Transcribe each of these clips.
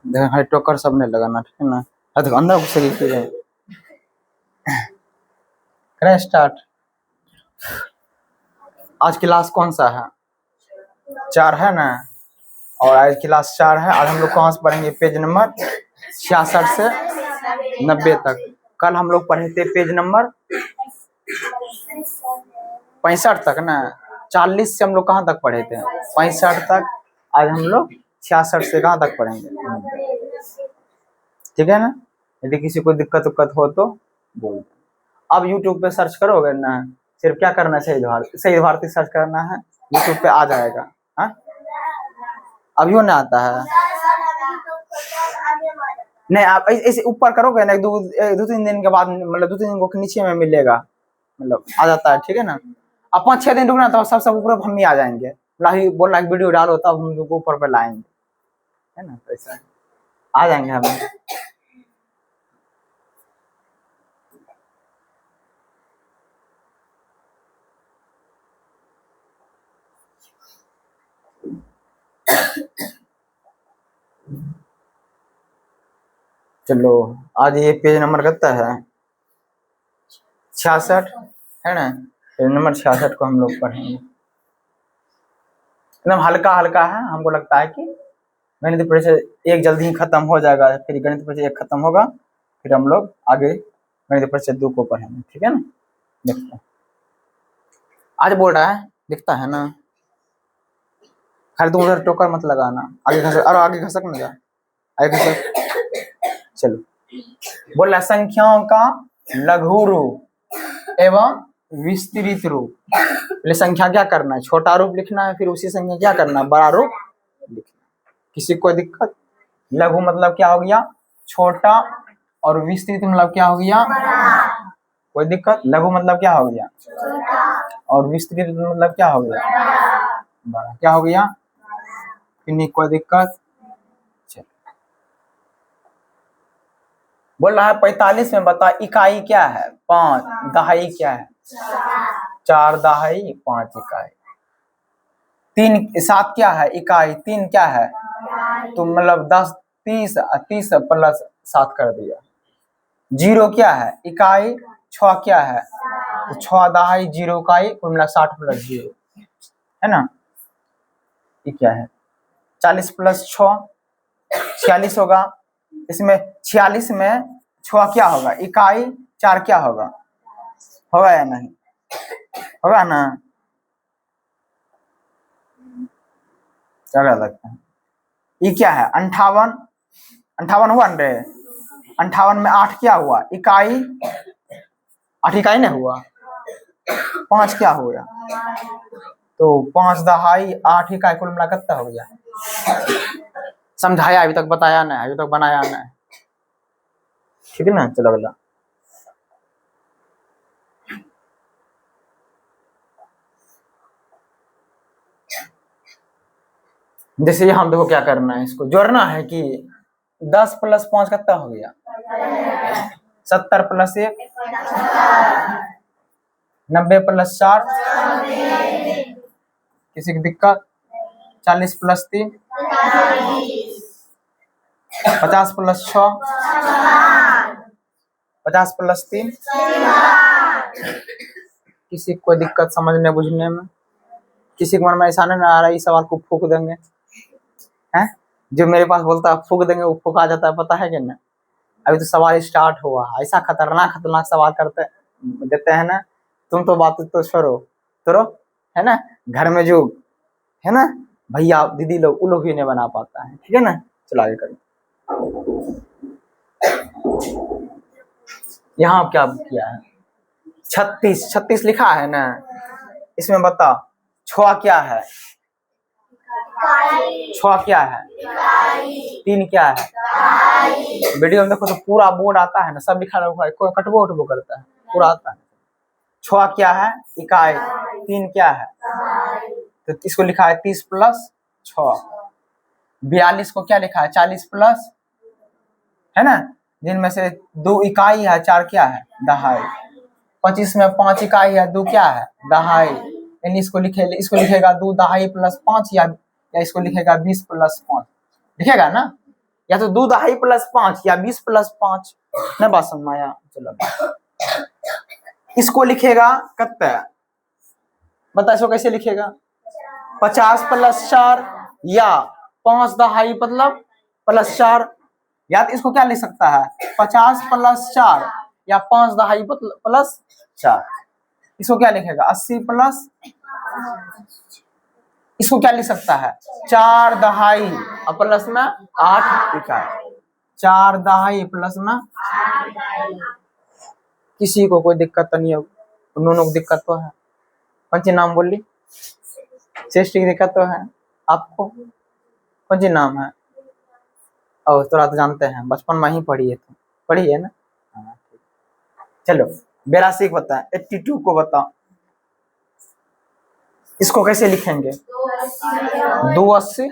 देखो टोकर सब नहीं लगाना, ठीक है ना। देखो अंदर घुस गई करें स्टार्ट। आज क्लास कौन सा है? 4 है ना। और आज क्लास 4 है। आज हम लोग कहाँ से पढ़ेंगे? पेज नंबर 66 से 90 तक। कल हम लोग पढ़े थे पेज नंबर 65 तक ना। 40 से हम लोग कहाँ तक पढ़े थे? 65 तक। आज हम लोग 66 से कहाँ तक पढ़ेंगे? ठीक है ना। यदि किसी को दिक्कत हो तो बोल। अब YouTube पे सर्च करोगे ना, सिर्फ क्या करना है? शहीद भारती सर्च करना है, YouTube पे आ जाएगा। हाँ, अभी ना आता है नहीं। आप ऐसे ऊपर करोगे ना, 2-3 दिन के बाद, मतलब 2-3 दिन को नीचे में मिलेगा, मतलब आ जाता है। ठीक है ना। अब 5-6 दिन रुकना, तो सब ऊपर हम ही आ जाएंगे। बोल रहा है वीडियो डालो, तब हम लोग ऊपर पे लाएंगे, है ना। ऐसा आ जाएंगे हम। चलो, आज ये पेज नंबर कितना है? 66 है ना। पेज नंबर 66 को हम लोग पढ़ेंगे। एकदम हल्का हल्का है। हमको लगता है कि गणित परिचय 1 जल्दी ही खत्म हो जाएगा, फिर गणित परिचय 1 खत्म होगा, फिर हम लोग आगे गणित परिचय 2 को पढ़ेंगे। ठीक है ना। देखते हैं आज बोल रहा है, दिखता है ना। खाली तुम उधर टोकर मत लगाना, आगे घसक, और आगे घसक ना जा, आगे घसक। चलो, बोल रहा संख्याओं का लघु रूप एवं विस्तृत रूप। पहले संख्या क्या करना है? छोटा रूप लिखना है, फिर उसी संख्या क्या करना है? बड़ा रूप लिखना। किसी को दिक्कत? लघु मतलब क्या हो गया? छोटा, और विस्तृत मतलब क्या हो गया? कोई दिक्कत? लघु मतलब क्या हो गया? और विस्तृत मतलब क्या हो गया? बड़ा। क्या हो गया? नहीं कोई दिक्कत? बोल रहा है 45 में बता इकाई क्या है? 5। दहाई क्या है? 4 दहाई 5 इकाई। 7 क्या है? इकाई। 3 क्या है? तो मतलब 10 30 प्लस 7 कर दिया। 0 क्या है? इकाई। 6 क्या है? तो 6 दहाई 0 इकाई, कुल मिला 60 प्लस 0, है ना। ये क्या है? 40 प्लस 6 46 होगा। इसमें 46 में 6 क्या होगा? इकाई। 4 क्या होगा? होगा या नहीं? होगा ना। क्या कर सकते हैं? ये क्या है? 58। 58 हुआ ना रे। 58 में 8 क्या हुआ? इकाई। 8 इकाई नहीं हुआ। 5 क्या हो गया? तो 5 दहाई 8 इकाई, कुल मिला कितना हो गया? समझाया? अभी तक बताया ना, अभी तक बनाया ना। ठीक है ना। चलो अगला। जैसे हम देखो क्या करना है, इसको जोड़ना है कि 10 प्लस 5 कितना हो गया? 70 प्लस 1 90 प्लस 4 किसी की दिक्कत? 40 प्लस 3 50 प्लस 6 50 प्लस 3। किसी को दिक्कत समझने बुझने में? किसी के मन में ऐसा नहीं आ रहा है इस सवाल को फूक देंगे? हैं? जो मेरे पास बोलता है फूक देंगे, वो फूक आ जाता है, पता है कि ना। अभी तो सवाल स्टार्ट हुआ, ऐसा खतरनाक सवाल करते देते हैं ना। तुम तो बात तो छोड़ो, है ना। घर में जो है ना भैया दीदी लोग, वो लोग भी नहीं बना पाता है। ठीक है ना। चलो आगे करें। यहाँ क्या किया है? 36 लिखा है ना। इसमें बता 6 क्या है? 6 क्या है? 3 क्या है? वीडियो में देखो तो पूरा बोर्ड आता है ना, सब लिखा रहा है, कोई कटबो उठबो करता है, पूरा आता है। 6 क्या है? इकाई। 3 क्या है? तो इसको लिखा है 30 प्लस 6। 42 को क्या लिखा है? 40 प्लस, है ना, जिनमें से 2 इकाई है, 4 क्या है? दहाई। 25 में 5 इकाई है, 2 क्या है? दहाई। यानी इसको लिखेगा 2 दहाई प्लस 5, या इसको लिखेगा 20 प्लस 5 लिखेगा ना। या तो 2 प्लस 5 या 20 प्लस 5 न बात समझ में आया। चलो इसको लिखेगा कत्ते, बता इसको कैसे लिखेगा? 50 प्लस 4 या 5 मतलब प्लस 4, या तो इसको क्या लिख सकता है 50 प्लस 4 या 5 प्लस 4। इसको क्या लिखेगा 80 प्लस, इसको क्या लिख सकता है 4 दहाई और प्लस में 8 इकाई, 4 दहाई प्लस में। किसी को कोई दिक्कत तो नहीं होगी? दोनों को दिक्कत तो है। कौन सी नाम बोली? चेस्ट की दिक्कत तो है आपको? कौन सी नाम है? और थोड़ा तो जानते हैं, बचपन में ही पढ़ी है, तो पढ़ी है ना। हाँ चलो 82 को बता, 82 को बता, इसको कैसे लिखेंगे? 280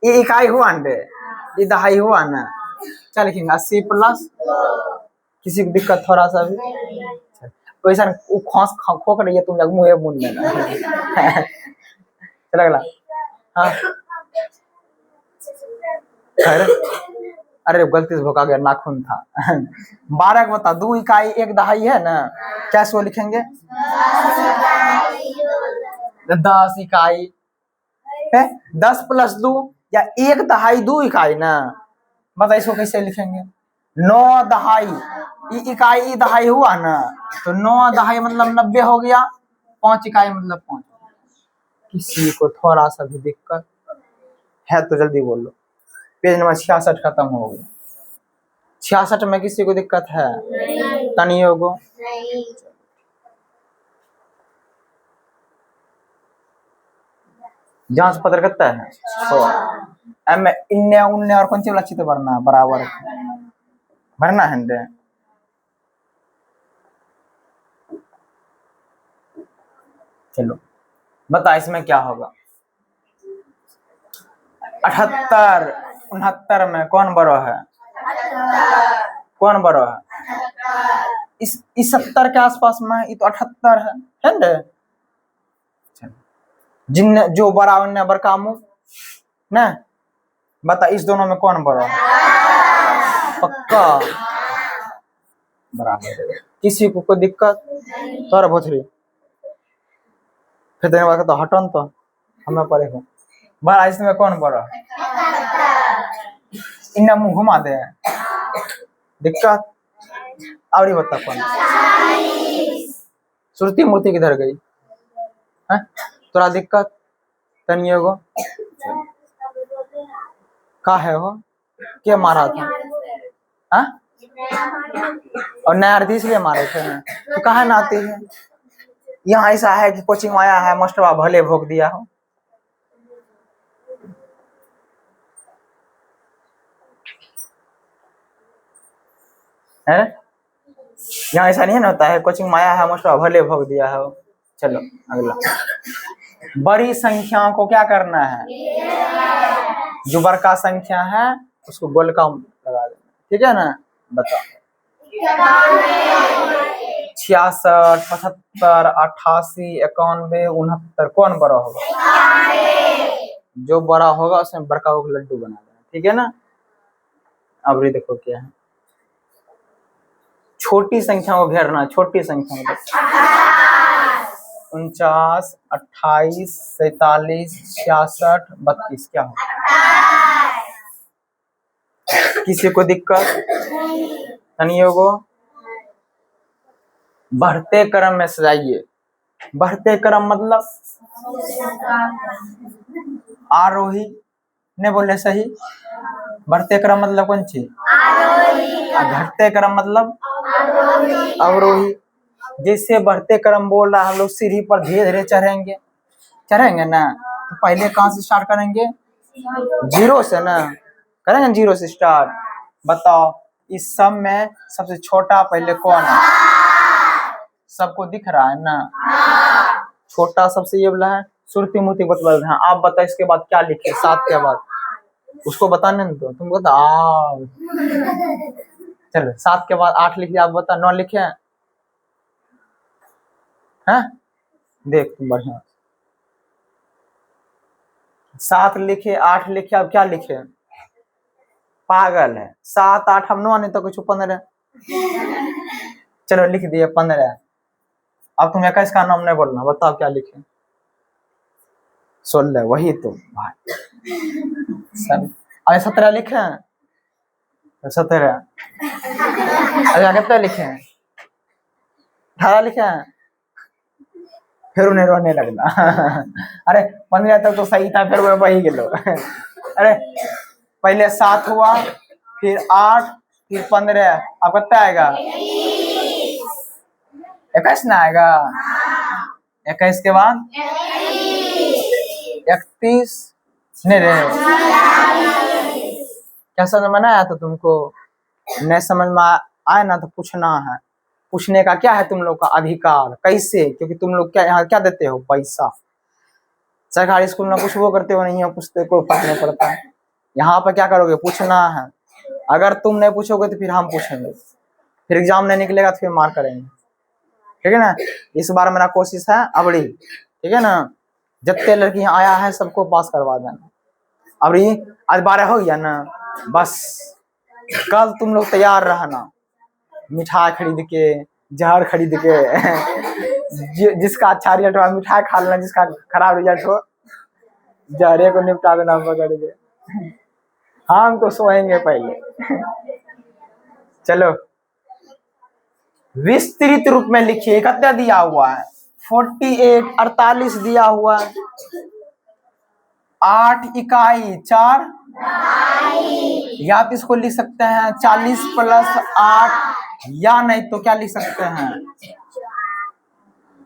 ये इकाई हुआ न, ये दहाई हुआ ना, क्या लिखेंगे 80 प्लस। किसी को दिक्कत थोड़ा सा भी? वैसा खांस खोक रही है तुम जग मुँह मुन में चला गला। हाँ अरे गलती से भोका गया, नाखून था 12 को बता, 2 इकाई 1 दहाई है ना, क्या सो लिखेंगे 10 इकाई है, 10 प्लस 2 या 1 दहाई 2 इकाई ना, बता इसको कैसे लिखेंगे 9 दहाई, इकाई दहाई हुआ ना, तो 9 दहाई मतलब 90 हो गया, 5 इकाई मतलब 5। किसी को थोड़ा सा भी दिक्कत है तो जल्दी बोल लो। पेज नंबर 66 खत्म हो गया। 66 में किसी को दिक्कत है? तनियो को जांच पत्र करता है एम इन्ने उन्ने और कौन सी वाला चित्र भरना बराबर भरना है। चलो बता इसमें क्या होगा? 78 69 में कौन बड़ो है? कौन बड़ो है? इस 70 के आसपास में, ये तो 78 है ना। जिन जो बड़ा उन्ने बड़का मुंह ना, बता इस दोनों में कौन बड़ा है? पक्का बराबर। किसी को कोई दिक्कत? तोरा भोसरी फिर देने वाला तो हटन तो हमें पड़े हो बड़ा, इसमें कौन बड़ा? इन्ना मुंह घुमा दे दिक्कत। और ही बता कौन? सुरती मूर्ति किधर गई है? तोरा दिक्कत तनियो को का है हो? क्या मारा था? हाँ और नया इसलिए मारे थे ना, तो कहाँ ना आती है? यहाँ ऐसा है कि कोचिंग आया है मास्टर भले भोग दिया हो। है यहाँ ऐसा नहीं होता है, कोचिंग में आया है मास्टर भले भोग दिया हो। चलो अगला, बड़ी संख्या को क्या करना है? जो बड़का संख्या है उसको गोल का लगा देना, ठीक है ना। बताओ 66 75 88 91 69 कौन बड़ा होगा? जो बड़ा होगा उसमें बड़का को लड्डू बना देना, ठीक है ना। अब ये देखो क्या है, छोटी संख्या को घेरना, छोटी संख्या को 49 28 47 66 32 क्या हो? किसी को दिक्कत? तनियो को बढ़ते क्रम में सजाइए। बढ़ते क्रम मतलब आरोही ने बोले सही। बढ़ते क्रम मतलब कौन सी? घटते क्रम मतलब अवरोही। जैसे बढ़ते क्रम बोल रहा है, हम लोग सीढ़ी पर धीरे धीरे चढ़ेंगे ना, तो पहले कहाँ से स्टार्ट करेंगे? 0 से ना, करेंगे 0 से स्टार्ट। बताओ इस सब में सबसे छोटा पहले कौन है? सबको दिख रहा है ना, छोटा सबसे ये वाला है। सुरती मूर्ति बतला रहे हैं, आप बता इसके बाद क्या लिखे? 7 के बाद उसको बताने नहीं दो, तुम बता। चलो 7 के बाद 8 लिखिए, आप बता 9 लिखे हैं? देख तुम बढ़िया 7 लिखे 8 लिखे, अब क्या लिखे? पागल है, 7 8 हम नो आने तो कुछ 15। चलो लिख दिए 15। अब तुम 21 का नाम नहीं बोलना, बताओ क्या लिखे? 16, वही तो भाई सब। अरे 17 लिखे, 17। अच्छा कितना लिखे? 18 लिखे। फिर उन्हें रोने लगना। अरे 15 तक तो सही था, फिर वही गिलो। अरे पहले 7 हुआ, फिर 8, फिर 15, अब कितना आएगा? 21 ना आएगा? 21 के बाद 31 नहीं रहे। क्या समझ में आया? तो तुमको नहीं समझ में आए ना तो पूछना है। पूछने का क्या है तुम लोग का अधिकार? कैसे? क्योंकि तुम लोग क्या यहाँ क्या देते हो? पैसा। सरकारी स्कूल में कुछ वो करते हो नहीं हो, पूछते को फर्क नहीं पड़ता है। यहाँ पर क्या करोगे? पूछना है। अगर तुम नहीं पूछोगे तो फिर हम पूछेंगे, फिर एग्जाम नहीं निकलेगा तो फिर मार करेंगे, ठीक है ना? इस बार मेरा कोशिश है अबड़ी, ठीक है ना? जितने लड़की यहाँ आया है सबको पास करवा देना। अबड़ी आज 12 हो गया ना, बस कल तुम लोग तैयार रहना, मिठाई खरीद के, जहर खरीद के। जिसका अच्छा रिजल्ट हो मिठाई खा लेना, जिसका खराब रिजल्ट हो जहरे को निपटा देना पकड़ के। हम तो सोएंगे पहले। चलो विस्तृत रूप में लिखिए। कितना दिया हुआ है? 48, 48 दिया हुआ है। 8 इकाई 4, या तो इसको लिख सकते हैं 40 प्लस 8, या नहीं तो क्या लिख सकते हैं?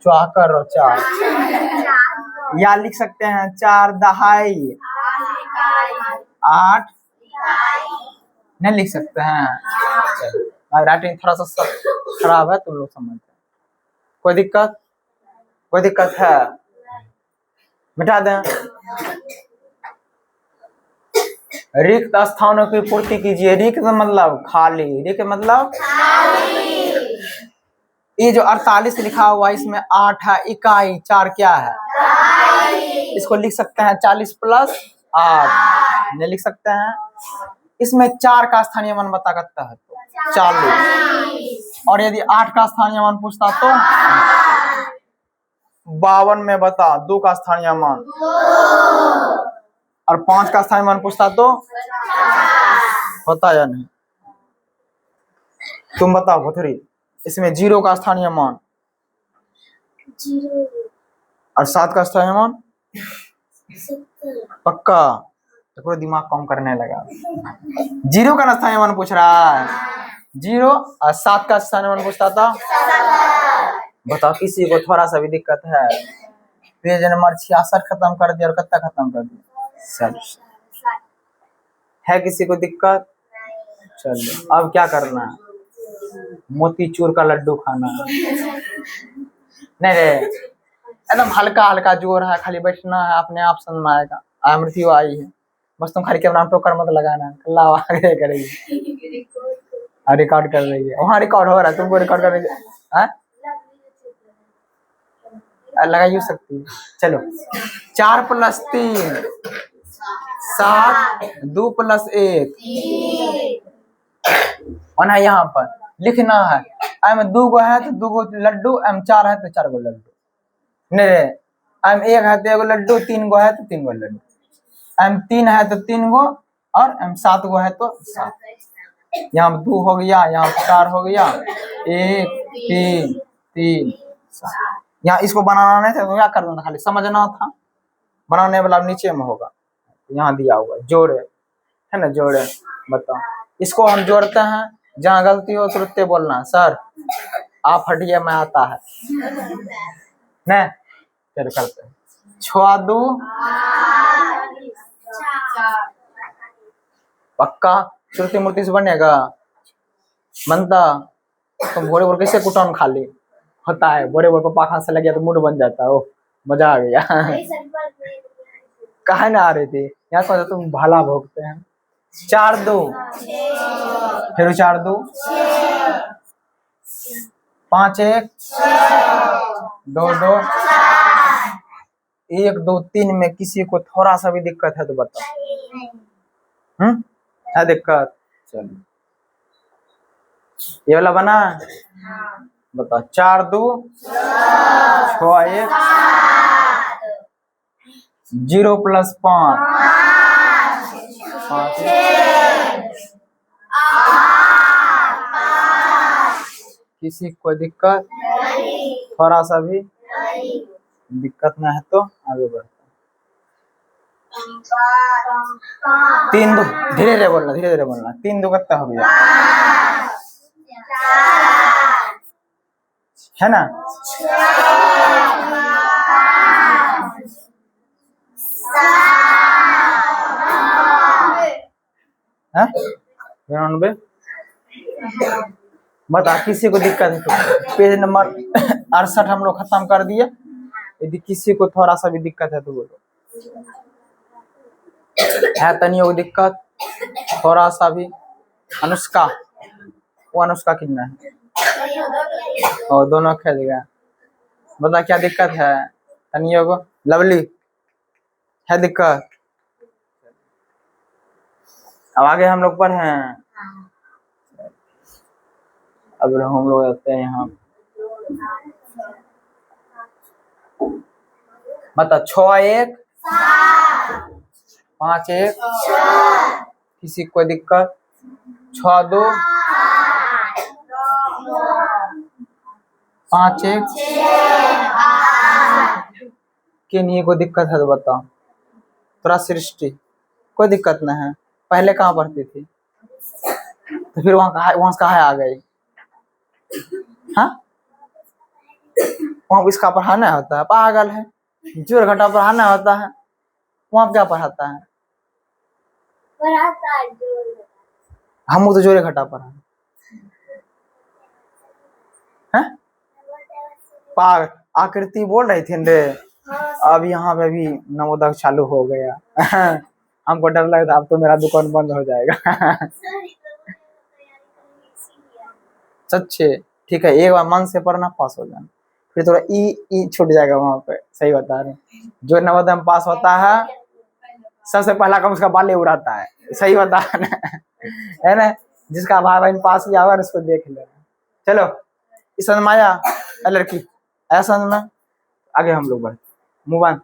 चौकर और 4, या लिख सकते हैं 4 दहाई 8, नहीं लिख सकते हैं। राइटिंग थोड़ा सा खराब है, तुम लोग समझते हैं। कोई दिक्कत? कोई दिक्कत है? मिटा दें। रिक्त स्थानों की पूर्ति कीजिए। रिक्त मतलब खाली, रिक्त मतलब ये जो 48 लिखा हुआ है इसमें 8 है, इकाई 4 क्या है? इसको लिख सकते हैं 40 प्लस 8, नहीं लिख सकते हैं। इसमें 4 का स्थानीय मान बता सकता है तो 40, और यदि 8 का स्थानीय मान पूछता तो 52 में बता 2 का स्थानीय मान, और 5 का स्थानीय मान पूछता तो बता या नहीं? तुम बताओ भथुरी, इसमें 0 का स्थानीय मान और 7 का स्थानीय मान पक्का? तो दिमाग कम करने लगा। 0 का स्थानीय मान पूछ रहा है, 0, और 7 का स्थानीय मान पूछता था। बताओ किसी को थोड़ा सा भी दिक्कत है? पेज नंबर 66 खत्म कर दिया और कितना खत्म कर दिया? सब है। किसी को दिक्कत? चलो अब क्या करना है? मोतीचूर का लड्डू खाना नहीं रे, एकदम हल्का हल्का जोर है, खाली बैठना है, अपने आप समझ में आएगा। मृत्यु आई है, बस तुम खाली कैमरा टोकर मत लगाना, अल्लाह आगे करेगी। रिकॉर्ड कर रही है, वहाँ रिकॉर्ड हो रहा है, तुमको रिकॉर्ड कर रही है, लगा यूज सकती है। चलो 4 प्लस 3 7, 2 प्लस 1 है। यहाँ पर लिखना है एम 2 गो है तो 2 गो लड्डू, एम 4 है तो 4 गो लड्डू, नहीं एम 1 है तो 1 गो लड्डू, 3 गो है तो 3 गो लड्डू, एम 3 है तो 3 गो, और एम 7 गो है तो 7। यहाँ 2 हो गया, यहाँ 4 हो गया, 1 3 3 7। यहाँ इसको बनाना नहीं था तो क्या करना था? खाली समझना था। बनाने वाला नीचे में होगा, यहाँ दिया हुआ जोड़े है ना, जोड़े। बताओ इसको हम जोड़ते हैं, जहाँ गलती हो तुरंत बोलना सर आप हटिए मैं आता है, नहीं चलो करते हैं। 6 2 पक्का श्रुति मूर्ति से बनेगा? बनता तो भोरे भोर कैसे कुटान खा ली होता है, भोरे भोर पप्पा खांसने लग गया तो मूड बन जाता है। ओ मजा आ गया। कहा ना आ रही थी यहाँ पर, तुम भाला भोगते हैं। 4 2 फिर 4 2 5 1 2 2 1 2 3 में किसी को थोड़ा सा भी दिक्कत है तो बताओ। है दिक्कत? चलो ये वाला बना। बताओ 4 2 6 1 0 + 5 किसी को दिक्कत? थोड़ा सा भी दिक्कत ना है तो आगे बढ़। 3 2 धीरे धीरे बोलना 3 2 कितना हो गया है ना? है 99। बता किसी को दिक्कत है तो। पेज नंबर 68 हम लोग खत्म कर दिए। यदि किसी को थोड़ा सा भी दिक्कत है तो बोलो। है तनियो को दिक्कत थोड़ा सा भी? अनुष्का, वो अनुष्का कितना है? और दोनों खेल गया। बता क्या दिक्कत है तनियो को? लवली है दिक्कत? अब आगे हम लोग पढ़े हैं। अब हम लोग आते हैं यहाँ। बता 6 1 5 1 किसी को दिक्कत? 6 2 5 1 किन्हीं को दिक्कत है तो बताओ। थोड़ा सृष्टि कोई दिक्कत ना है। पहले कहाँ पढ़ती थी तो फिर वहां से कहाँ आ गई? हाँ वहां इसका पढ़ाना होता है? पागल है, जोड़ घटा पढ़ाना होता है। वहां क्या पढ़ाता है? हम तो जोड़े घटा पढ़ा है। पाग आकृति बोल रही थी रे। अब यहाँ पे भी नवोदय चालू हो गया। हमको डर लगता अब तो मेरा दुकान बंद हो जाएगा। सच्चे ठीक है, एक बार मन से पढ़ना पास हो जाना, फिर थोड़ा ई छूट जाएगा वहां पे। सही बता रहे। जो नवोदय में पास होता है सबसे पहला काम उसका बाल उड़ाता है। सही बता है ना? जिसका भाई बहन पास किया हुआ उसको देख लेना। चलो इस समझ में आया? लड़की ऐसा समझ में? आगे हम लोग बढ़ मुबान।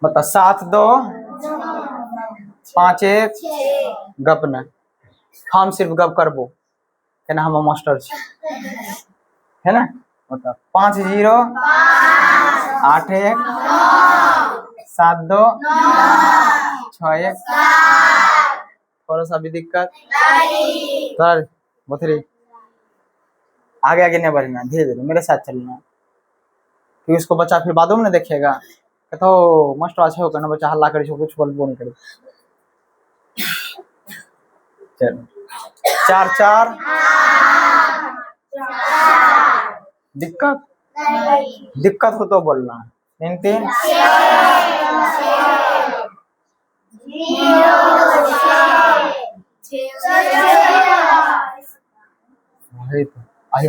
बता 7 2 5 1 गप न हम सिर्फ गप करबो है ना? हम मास्टर है ना? बता 5 0 8 1 7 2 6 1 थोड़ा सा भी दिक्कत? सर बथरी आगे आगे नहीं बढ़ना, धीरे धीरे मेरे साथ चलना। फिर उसको बच्चा फिर बादों में ना देखेगा कहता हो मास्टर अच्छा होगा ना, बच्चा हल्ला करे कुछ बोल करे। चलो 4 4 दिक्कत हो तो बोलना। 3 3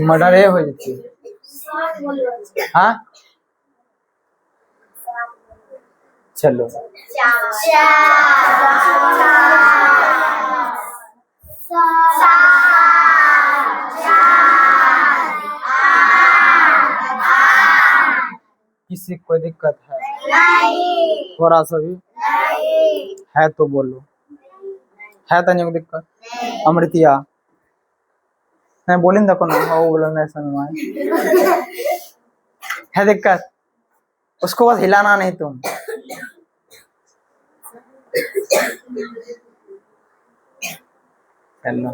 मर्डर है हो जाती। हाँ चलो किसी को दिक्कत है? नहीं। थोड़ा सा भी नहीं। है तो बोलो। है तो नहीं दिक्कत? अमृतिया मैं बोली ना कौन बोलो ना है दिक्कत? उसको बस हिलाना नहीं तुम। चलो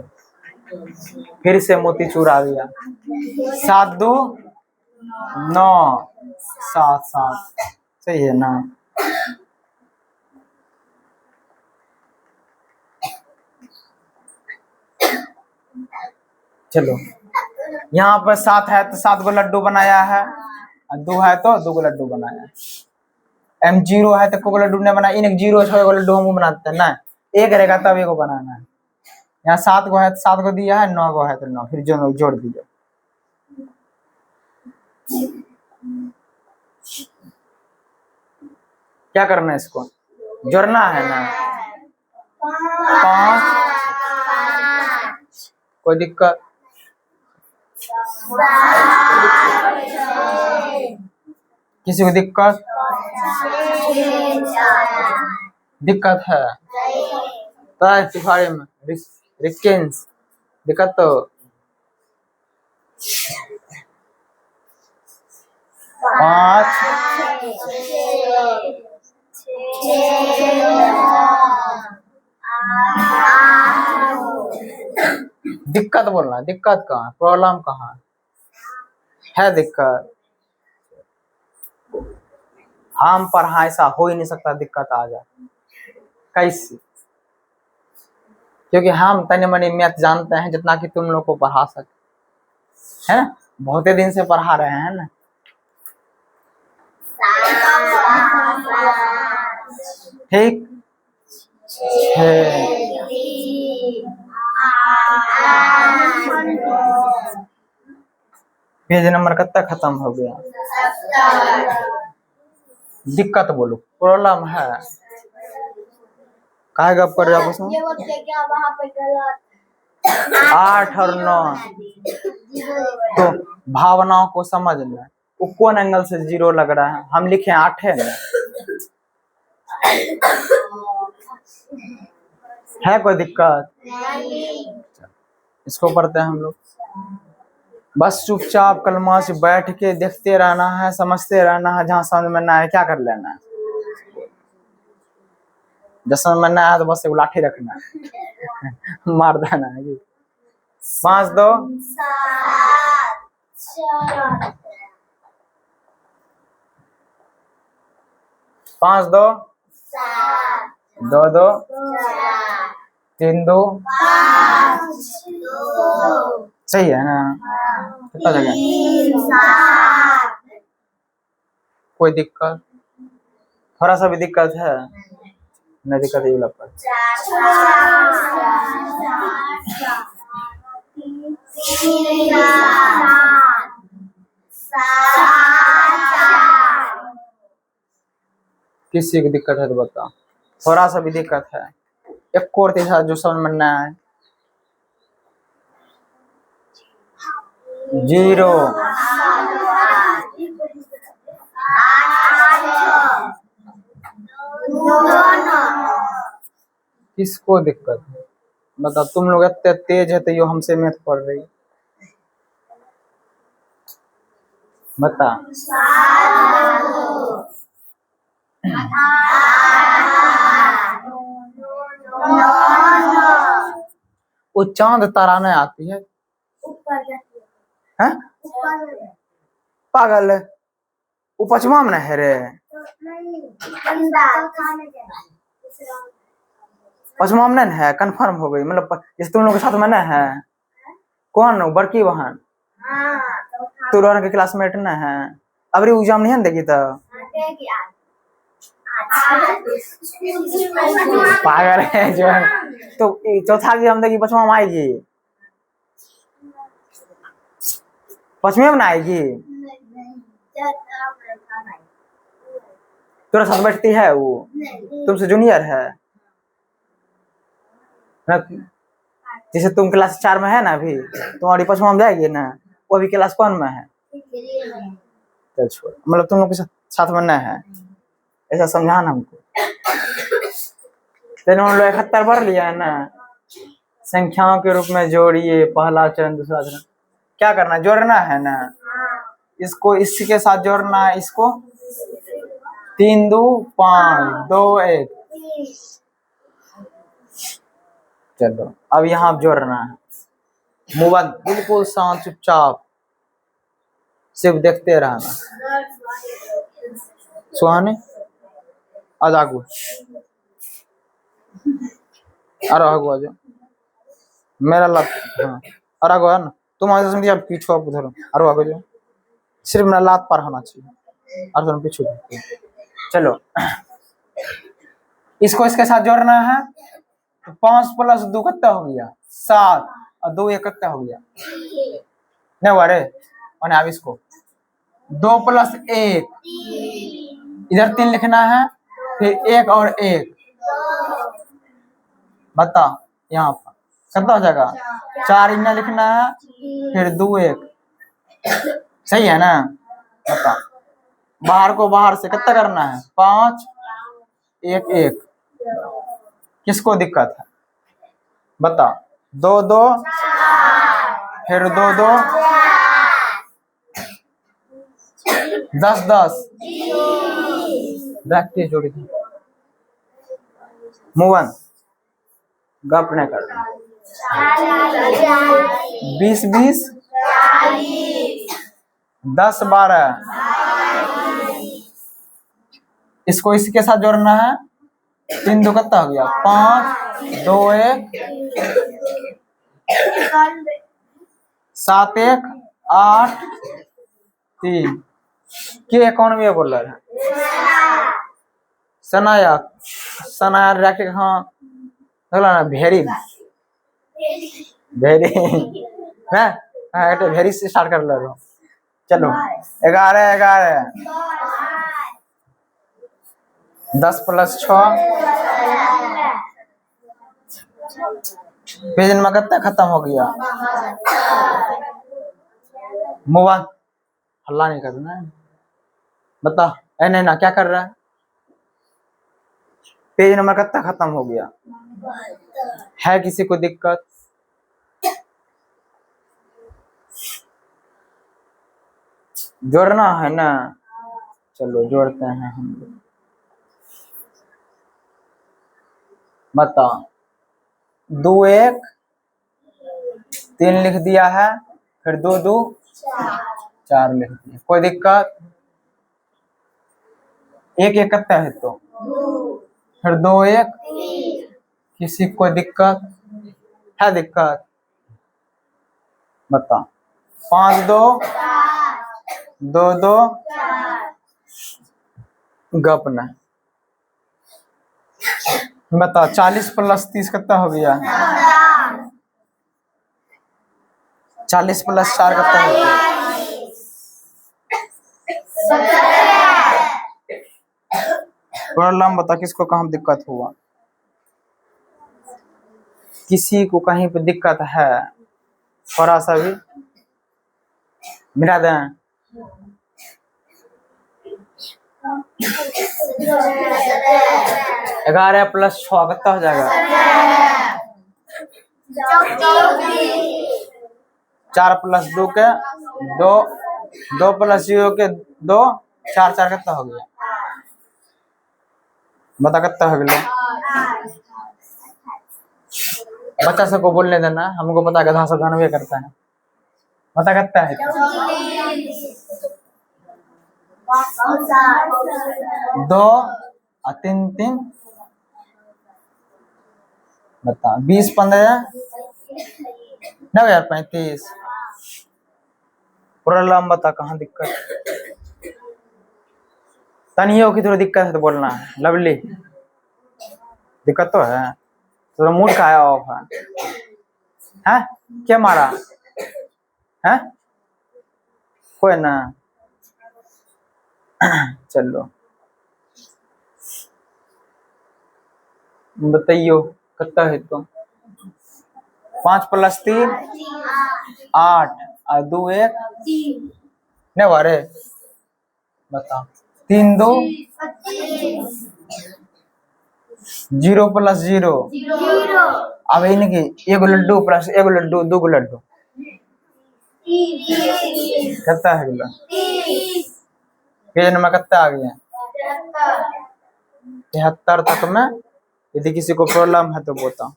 फिर से मोतीचूर आ गया। 7 2 9 7 7 सही है ना? चलो यहाँ पर 7 है तो 7 को लड्डू बनाया है, 2 है तो 2 को लड्डू बनाया है। M0 है तो को लड्डू ने बनाया। इन 0 6 को लड्डू हम बनाते हैं ना, एक रहेगा तब एक को बनाना है। यहाँ 7 को है तो 7 को दिया है, 9 को है तो 9 फिर जो जोड़ दीजिए। क्या करना है इसको? जोड़ना है ना। 5, कोई दिक्कत? किसी को दिक्कत? दिक्कत है तिफारी में रिकेंस दिक्कत तो 5 दिक्कत बोलना। दिक्कत कहाँ? प्रॉब्लम कहाँ है? दिक्कत हम पढ़ा ऐसा हो ही नहीं सकता दिक्कत आ जाए। कैसे? क्योंकि हम तनी मनी मैथ जानते हैं जितना कि तुम लोग को पढ़ा सके, है ना? बहुत ही दिन से पढ़ा रहे हैं ना। ठीक। पेज नंबर कितना खत्म हो गया? दिक्कत बोलो, प्रॉब्लम है। काहे गप कर रहे हो उसमें? 8 और 9 तो भावनाओं को समझना। वो कौन एंगल से 0 लग रहा है? हम लिखे 8 है ना। है कोई दिक्कत? इसको पढ़ते हैं हम लोग। बस चुपचाप कलमा से बैठ के देखते रहना है, समझते रहना है। जहाँ समझ में ना आए क्या कर लेना है? जब समझ में ना आए तो बस एक लाठी रखना है मार देना है। 5 2 5 2 2 2 3 2 सही है ना? कितना जगह? कोई दिक्कत? थोड़ा सा भी दिक्कत है? नहीं दिक्कत ये लगता है। किसी की दिक्कत है तो बताओ। थोड़ा सा भी दिक्कत है? एक कोर के साथ जो समझ में ना आए 0 किसको दिक्कत है? बता। तुम लोग इतने तेज है तो यो हमसे मैथ पढ़ रही। बता। वो चांद तारा नहीं आती है? पागल है। वो पचमा में है रे। पचमा में नहीं है? कंफर्म हो गई? मतलब जैसे तुम लोग के साथ में नहीं है? कौन? बड़की बहन? तू लोगों के क्लासमेट न है? अबरी एग्जाम नहीं देगी तो पागल है जो है। तो चौथा एग्जाम देगी, पचमा में आएगी? पचमे में ना आएगी? तेरा साथ बैठती है वो? तुमसे जूनियर है? जैसे तुम क्लास 4 में है ना अभी, तुम्हारी 5वां में जाएगी ना, वो अभी क्लास 1 में है। चल छोड़, मतलब तुम लोग के साथ में नहीं है, ऐसा समझाना हमको। तेने हम लोग 71 पढ़ लिया है ना। संख्याओं के रूप में जोड़िए, पहला चरण दूसरा चरण। क्या करना? जोड़ना है ना। इसको इसके साथ जोड़ना है, इसको 3 2 5 2 1। चलो अब यहाँ जोड़ना है। मोबाइल बिल्कुल शांत चुपचाप सिर्फ देखते रहना। सुहाने आज आगू अरे आगू आ जाओ मेरा लग। हाँ अरे आगू है ना, तुम आज समझिए पीछे आप उधर अरे आगू जाओ। सिर्फ मेरा लात पार होना चाहिए और तुम पीछे। चलो इसको इसके साथ जोड़ना है। 5 + 2 कितना हो गया? 7 और 2 1 कितना हो गया? नहीं हुआ रे। मैंने अब इसको 2 प्लस 1, इधर 3 लिखना है, फिर 1 और 1, बता यहाँ पर कितना हो जाएगा, 4 इन्हें लिखना है, फिर 2 1, सही है ना। बता बाहर को बाहर से कितना करना है, 5 1 1, किसको दिक्कत है बता, 2 2, फिर 2 2, 10 10, रखते जोड़ी मूवन गप नहीं कर, 20 20, 10 12, इसको इसके साथ जोड़ना है, 3 2 कितना हो गया, 5 2 1, 7 1 8 3, के कौन भी बोल रहा है, सनाया सनाया रख, हाँ ना भेरी भेरी है, भेरी से स्टार्ट कर लो, चलो 11 11, 10 प्लस 6, पेज नंबर कितना खत्म हो गया, मोबाइल हल्ला नहीं करना है, बता नहीं ना क्या कर रहा है, पेज नंबर कितना खत्म हो गया है, किसी को दिक्कत, जोड़ना है ना, चलो जोड़ते हैं हम लोग, बता 2 1 3 लिख दिया है, फिर 2 2 4 लिख दिया, कोई दिक्कत, 1 1 कितना है तो, फिर 2 1, किसी को दिक्कत है, दिक्कत बता, 5 2 2 2, गप न बता, 40 प्लस 30 कितना हो गया, 40 प्लस 4 कितना हो गया, प्रॉब्लम बता, किसको कहाँ दिक्कत हुआ, किसी को कहीं पे दिक्कत है, थोड़ा सा भी मिटा दें, 11 प्लस 6 कितना हो जाएगा, 4 प्लस 2 के 2, 2 प्लस 0 के 2, 4 4 कितना हो गया, बता कितना हो गया, बच्चा सबको बोलने देना, हमको पता गधा सब जानवे करता है, बता कितना है, 2 और 3 3, बता 20 15 9,035, प्रॉब्लम बता कहाँ दिक्कत, तनियों की थोड़ी दिक्कत है तो बोलना है, लवली दिक्कत तो है, तो मूड का है ऑफ है क्या मारा है, कोई ना चलो बताइयो कितना है तो, 5 प्लस 3 8 और 2 1 नहीं बारे, बता 3 2, 0 प्लस 0, अब इनकी एगो लड्डू प्लस एगो लड्डू 2 गो लड्डू कितना है, पेज नंबर कितना आ गया, 73 तक में, यदि किसी को प्रॉब्लम है तो बता,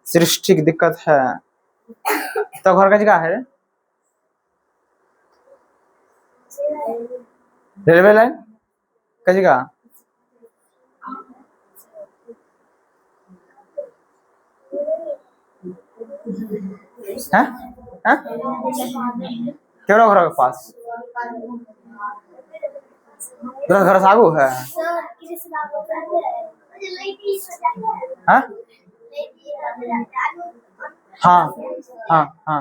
सृष्टि की दिक्कत है तो घर का जगह है, रेलवे लाइन का जगह है, केवड़ा घर के पास, तेरा घर से आगू है, हाँ हाँ हाँ हाँ,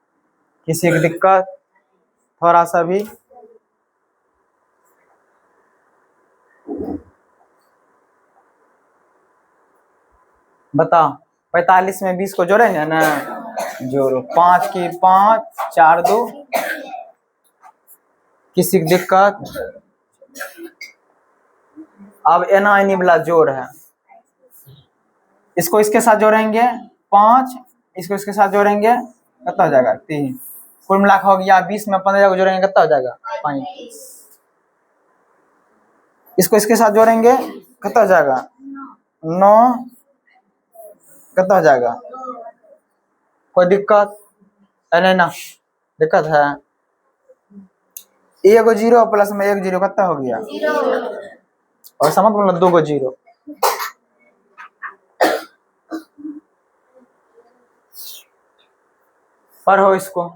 किसी की दिक्कत थोड़ा सा भी? बताओ। 45 में 20 को जोड़ेंगे ना, जोड़ो। 5 की 5, 4 2। किसी की दिक्कत? अब एना एनी वाला जोड़ है, इसको इसके साथ जोड़ेंगे 5, इसको इसके साथ जोड़ेंगे कितना हो जाएगा 3। कुल मिला हो गया 20 में 15 को जोड़ेंगे कितना हो जाएगा 35। इसको इसके साथ जोड़ेंगे कितना हो जाएगा 9। कितना हो जाएगा? कोई दिक्कत है नहीं ना? दिक्कत है? एक जीरो प्लस में एक जीरो कितना हो गया? और समझ मतलब 2 को जीरो। पढ़ो इसको।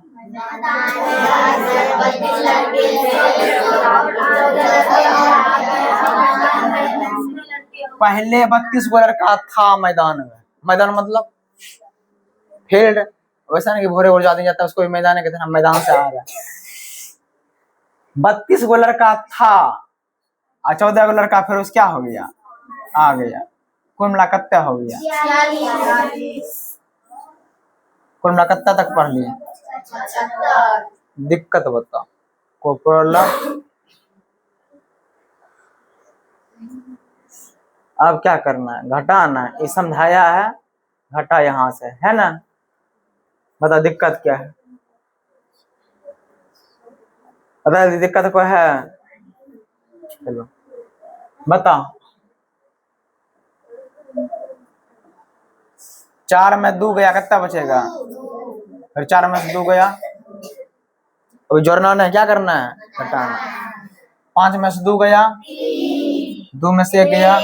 पहले 32 को लड़का था मैदान में। मैदान मतलब फील्ड, वैसा नहीं कि भोरे भोर जाते जाता उसको मैदान कहते हैं, मैदान से आ रहा है। 32 को लड़का था और 14 को लड़का फिर उस क्या हो गया? आ गया। कुल मिला कितना हो गया? कुल मिला कितना तक पढ़ लिए? दिक्कत बताओ, कोई प्रॉब्लम? अब क्या करना है? घटाना। ये समझाया है, घटा यहाँ से, है ना? बता दिक्कत क्या है? बता दिक्कत कोई है? चलो बताओ। 4 में 2 गया कितना बचेगा? फिर 4 में से 2 गया, अभी जोड़ना नहीं, क्या करना है? घटाना। 5 में से 2 गया, 2 में से 1 गया,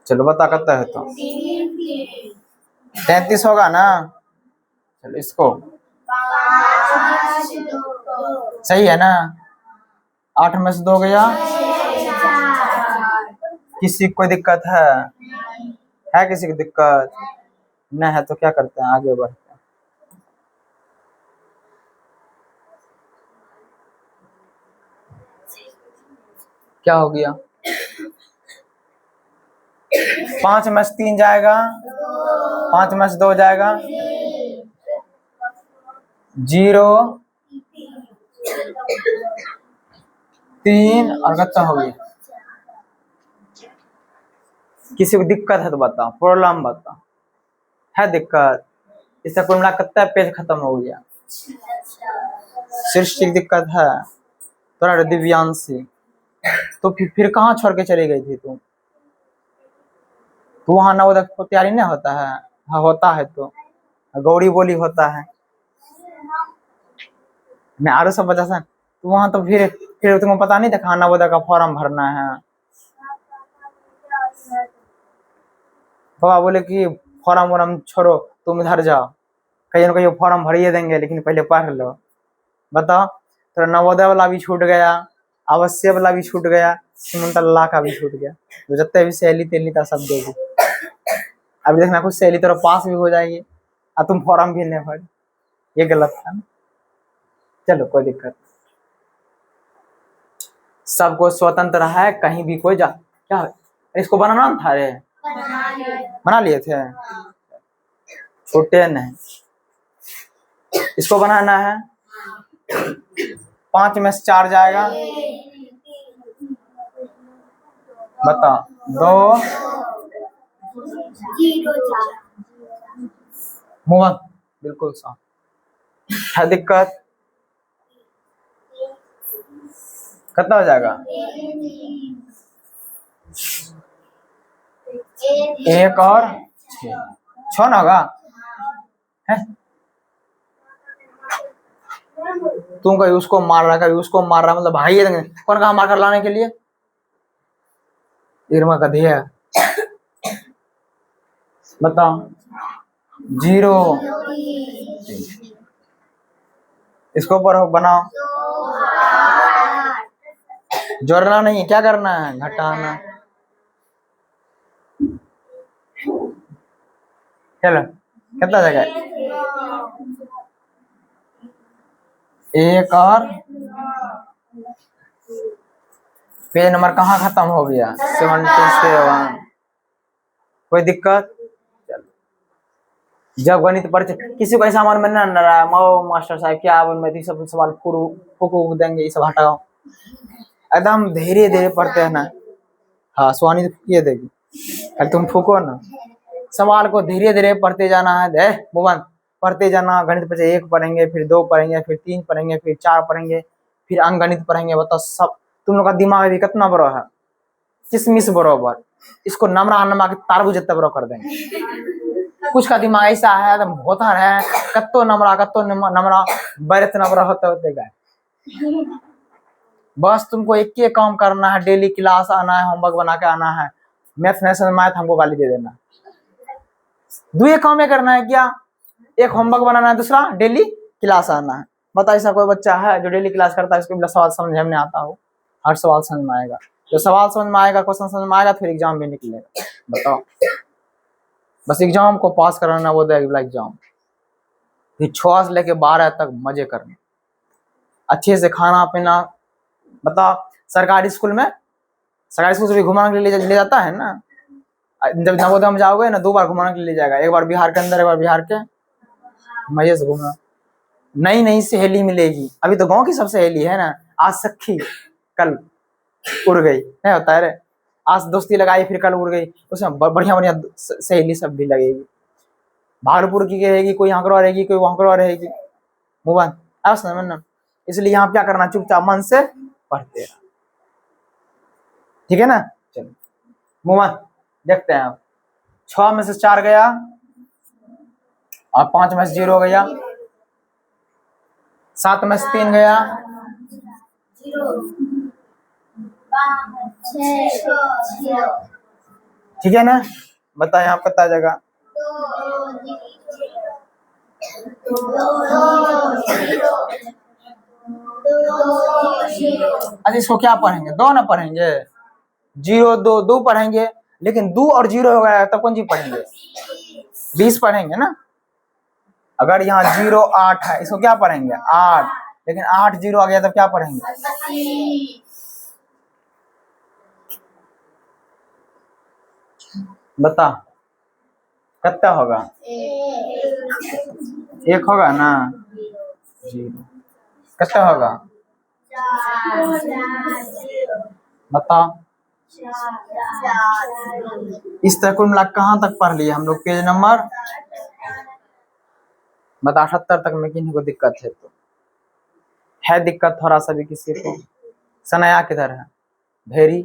चलो बता कितना है? तो 33 होगा ना? चलो इसको सही है ना? 8 में से 2 गया, किसी को कोई दिक्कत है? है किसी की दिक्कत? नहीं है तो क्या करते हैं, आगे बढ़ते हैं। क्या हो गया? 5 में से 3 जाएगा, 5 में से 2 जाएगा, 0 3 और कितना हो गया? किसी को दिक्कत है तो बताओ, प्रॉब्लम बताओ। है दिक्कत? इससे कुल मिला कितना पेज खत्म हो गया? सृष्टि की दिक्कत है थोड़ा, दिव्यांशी तो फिर कहाँ छोड़ के चली गई थी तुम? तो वहां नवोदय को तैयारी नहीं होता है? हाँ होता है, तो गौरी बोली होता है। मैं आरो सब वजह से तो वहां तो फिर तुमको पता नहीं था नवोदय का फॉर्म भरना है। बाबा बोले कि फॉर्म वॉर्म छोड़ो, तुम इधर जाओ, कहीं ना कहीं फॉर्म भरिए देंगे, लेकिन पहले पढ़ लो। बताओ, तो नवोदय वाला भी छूट गया, अवश्य वाला भी छूट गया, सिमंतल्ला का भी छूट गया। तो जितने भी सहेली तेली था सब देगी। अभी देखना कुछ सहेली तेरा पास भी हो जाएगी और तुम फॉर्म भी नहीं भर, ये गलत था ना? चलो कोई दिक्कत, सबको स्वतंत्र है, कहीं भी कोई जा। क्या इसको बनाना था रे? बना लिए थे? छोटे नहीं, इसको बनाना है। 5 में से 4 जाएगा, बताओ 2 मुआ बिल्कुल सा। है दिक्कत? कितना हो जाएगा? 1 और 6 ना होगा? है तुम कहीं उसको मार रहा, कहीं उसको मार रहा, मतलब भाई है। कौन कहा मार कर लाने के लिए? इरमा का दिया। बताओ 0, इसको ऊपर बनाओ। जोड़ना नहीं, क्या करना है? घटाना। चलो कितना जगह, एक और पेज नंबर कहाँ खत्म हो गया, 77। कोई दिक्कत? जब गणित परिचय किसी को ऐसा मन में न रहा मास्टर साहब क्या मैं सब सवाल फूक देंगे, ये सब हटाओ, एकदम धीरे धीरे पढ़ते हैं ना। हाँ सुहानी तो ये देगी, अरे तुम फूको ना, सवाल को धीरे धीरे पढ़ते जाना है। मोहन पढ़ते जाना, गणित परिचय 1 पढ़ेंगे, फिर 2 पढ़ेंगे, फिर 3 पढ़ेंगे, फिर 4 पढ़ेंगे, फिर अंकगणित पढ़ेंगे। बताओ सब तुम लोग का दिमाग भी कितना बड़ा है, किसमिस बराबर, इसको नमरा नमा के तारबूज जितना बड़ा कर देंगे। कुछ का दिमाग ऐसा है एकदम होता है, कत्तो नमरा बरत नमरा होते होते गए। बस तुमको एक ही काम करना है, डेली क्लास आना है, होमवर्क बना के आना है। मैथ नहीं समझ में आए तो हमको गाली दे देना। 2 काम में करना है क्या, एक होमवर्क बनाना है, दूसरा डेली क्लास आना है। बता ऐसा कोई बच्चा है जो डेली क्लास करता है, इसको सवाल समझ में आता हो? हर सवाल समझ में आएगा, जो सवाल समझ में आएगा, क्वेश्चन समझ में आएगा, फिर एग्जाम भी निकलेगा। बताओ, बस एग्जाम को पास कराना, वो देगा एग्जाम। फिर 6 से लेके 12 तक मजे करने, अच्छे से खाना पीना। बताओ सरकारी स्कूल से भी घुमाने के लिए ले जाता है ना। जब नवोदय में जाओगे ना, 2 बार घुमाने के लिए ले जाएगा, एक बार बिहार के अंदर, एक बार बिहार के मजे से घूमना। नई नई सहेली मिलेगी, अभी तो गांव की सब सहेली है ना, आज सखी कल उड़ गई, नहीं होता है रे। आज दोस्ती लगाई फिर कल उड़ गई, उसमें बढ़िया बढ़िया सहेली सब भी लगेगी। भागलपुर की रहेगी, कोई यहाँ रहेगी, कोई वहां रहेगी। मोबाइल आज ना, इसलिए यहाँ क्या करना, चुपचाप मन से पढ़ते रहो, ठीक है ना। चलो मोबाइल देखते हैं। 6 में से 4 गया और 5 में से 0 गया, 7 में से 3 गया, 6 ठीक है ना। बताए आप कितना जगह, अच्छा इसको क्या पढ़ेंगे, 2 ना पढ़ेंगे, 0 2 2 पढ़ेंगे, लेकिन 2 और 0 हो गया तब कौन चीज पढ़ेंगे, 20 पढ़ेंगे ना। अगर यहाँ 0 8 है, इसको क्या पढ़ेंगे 8, लेकिन 8 0 आ गया तब क्या पढ़ेंगे, बता कितना होगा, 1 होगा ना, 0 कितना होगा, बता। इस तरह कुल मिला कहाँ तक पढ़ लिए हम लोग, पेज नंबर बता 78 तक में। किन्हीं को दिक्कत है तो है दिक्कत थोड़ा सा भी किसी को? सनाया किधर है, भेरी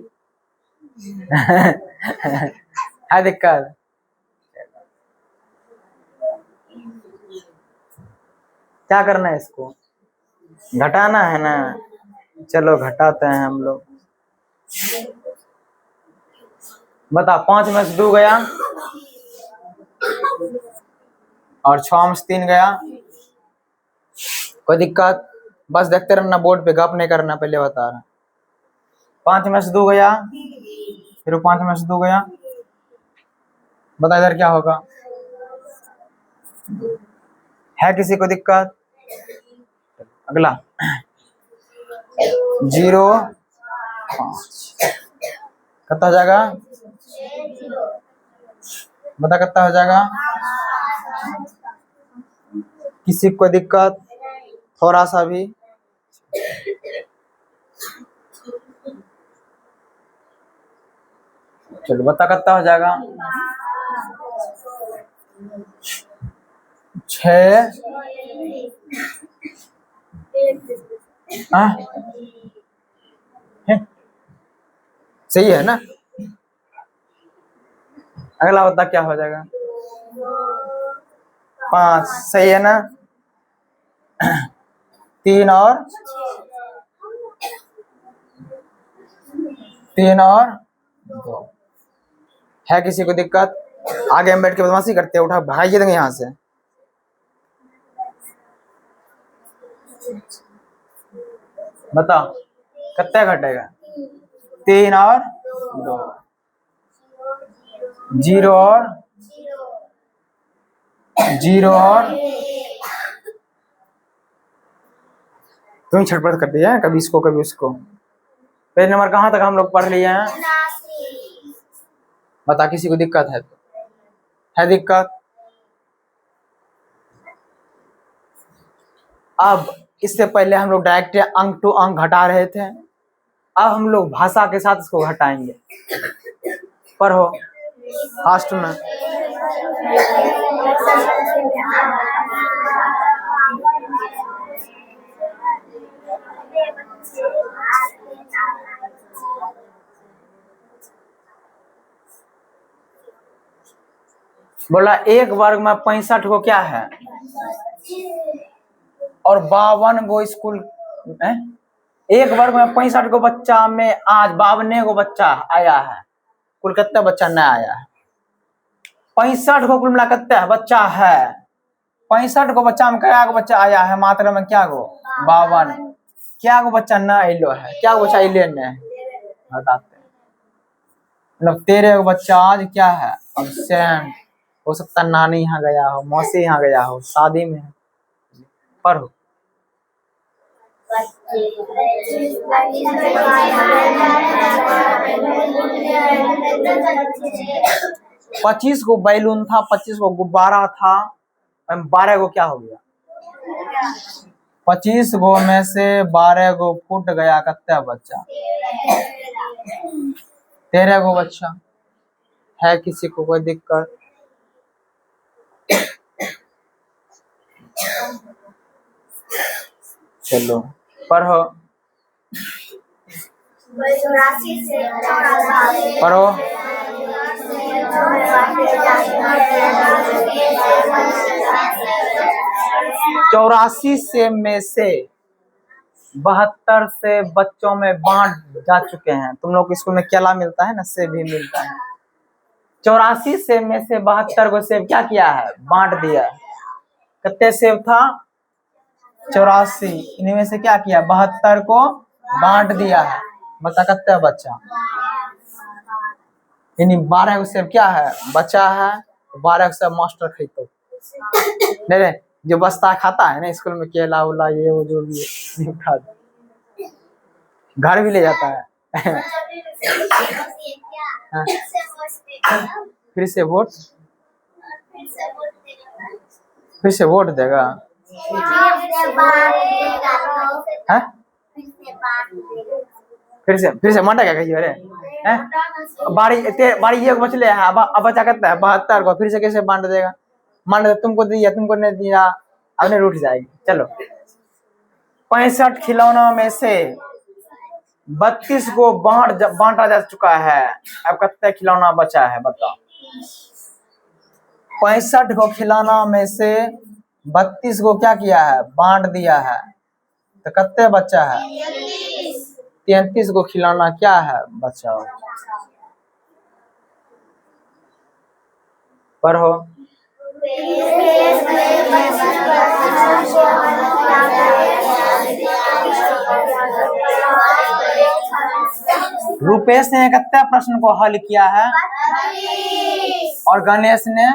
है दिक्कत? क्या करना है, इसको घटाना है ना। चलो घटाते हैं हम लोग। बता 5 में से 2 गया और 6 में से 3 गया, कोई दिक्कत? बस देखते रहना बोर्ड पे, गप नहीं करना, पहले बता रहा। 5 में से 2 गया, फिर 5 में से 2 गया, बता इधर क्या होगा, है किसी को दिक्कत? अगला 0 5 कितना हो जाएगा, बता कितना हो जाएगा, किसी को दिक्कत थोड़ा सा भी? चलो बता कितना हो जाएगा, 6 सही है ना। अगला बता क्या हो जाएगा, 5 सही है ना। 3 और 2 है किसी को दिक्कत? आगे हम बैठ के बदमाशी करते हैं, उठा भागिए देंगे यहाँ से। बता कितना घटेगा, 3 और 2, 0 और 0 और तुम छटपट कर दिया है, कभी इसको कभी उसको। पेज नंबर कहाँ तक हम लोग पढ़ लिए हैं? बता, किसी को दिक्कत है तो? है दिक्कत? अब इससे पहले हम लोग डायरेक्ट अंक टू अंक घटा रहे थे, अब हम लोग भाषा के साथ इसको घटाएंगे। पढ़ो फास्ट में। बोला 1 वर्ग में 65 को क्या है, और 52 गो स्कूल है। 1 वर्ग में 65 गो बच्चा में आज 52 गो बच्चा आया है, कुल कितना बच्चा नहीं आया है? 65 को कुल मिला कितना बच्चा है? 65 को बच्चा में क्या गो बच्चा आया है? मात्रा में क्या गो? 52। क्या गो बच्चा न अलो है? क्या गो बच्चा अले नहीं बताते हैं। मतलब 13 गो बच्चा आज क्या है? अब्सेंट। हो सकता नानी यहाँ गया हो, मौसी यहाँ गया हो, शादी में है। पढ़ो। 25 को बैलून था, 25 को गुब्बारा था, 12 को क्या हो गया? 25 गो में से 12 गो फूट गया, कितना बच्चा? 13 गो बच्चा। है किसी को कोई दिक्कत? चलो पढ़ो पढ़ो। 84 से में से 72 से बच्चों में बांट जा चुके हैं। तुम लोग स्कूल में केला मिलता है ना, सेब भी मिलता है। 84 सेब में से 72 को सेब क्या किया है? बांट दिया। कितने सेब था? 84। इनमें से क्या किया? 72 को बांट दिया है। बता कितना बच्चा? यानी 12 को सेब क्या है? बचा है। 12 को सेब मास्टर खरीदो नहीं, जो बस्ता खाता है ना स्कूल में, केला उला ये वो जो भी है, घर भी ले जाता है। फिर से वोट देगा है? फिर से मंडा क्या कहिए? अरे बारी एक बचले है, अब बचा करता है 72 को, फिर से कैसे बांट देगा? मान लो तुमको दिया, तुमको नहीं दिया, अब नहीं रूठ जाएगी। चलो 65 खिलौनों में से 32 को बांटा जा चुका है। अब कितना खिलौना बचा है बताओ? 65 को खिलौना में से 32 को क्या किया है? बांट दिया है। तो कितने बच्चा है? 33 को खिलौना क्या है? बचाओ। पढ़ो। रुपेश ने कितने प्रश्न को हल किया है? और गणेश ने?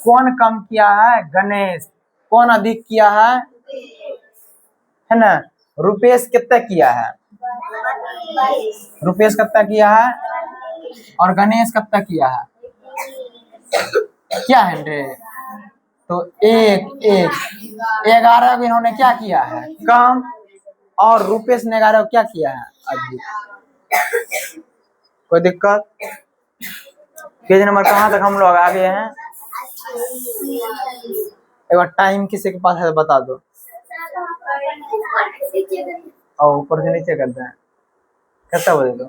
कौन कम किया है? गणेश। कौन अधिक किया है ना? रुपेश कितना किया है? रुपेश कितना किया है? और गणेश कितना किया है? क्या है रे? तो 11 को इन्होंने क्या किया है? कम। और रुपेश ने 11 को क्या किया है? अधिक। कोई दिक्कत? पेज नंबर कहाँ तक हम लोग आ गए हैं? एक बार टाइम किसी के पास है बता दो। और ऊपर से नीचे करते हैं, कैसा बोले तो?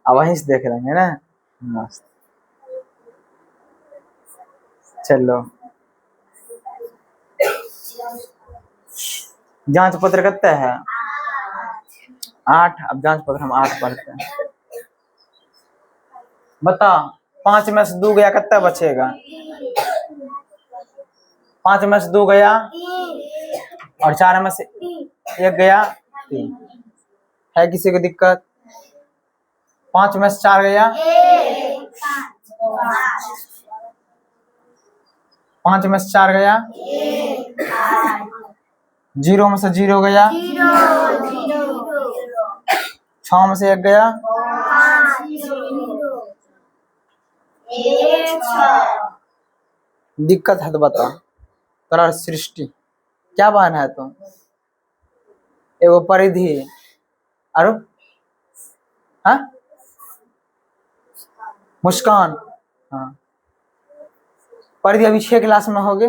अब वहीं से देख लेंगे ना। मस्त। चलो जांच पत्र कितना है? 8। अब जांच पत्र हम 8 पढ़ते हैं। बता 5 में से 2 गया, कितना बचेगा? 5 में से 2 गया, और 4 में से 1 गया, 3। है किसी को दिक्कत? 5 में से 4 गया, 5 में से 4 गया, 0 में से 0 गया, 6 में से 1 गया, 1 दिक्कत है तो बता। तोरा सृष्टि क्या बहन है तुम? एगो परिधि और हाँ मुस्कान। हाँ परिधि अभी 6 क्लास में हो गए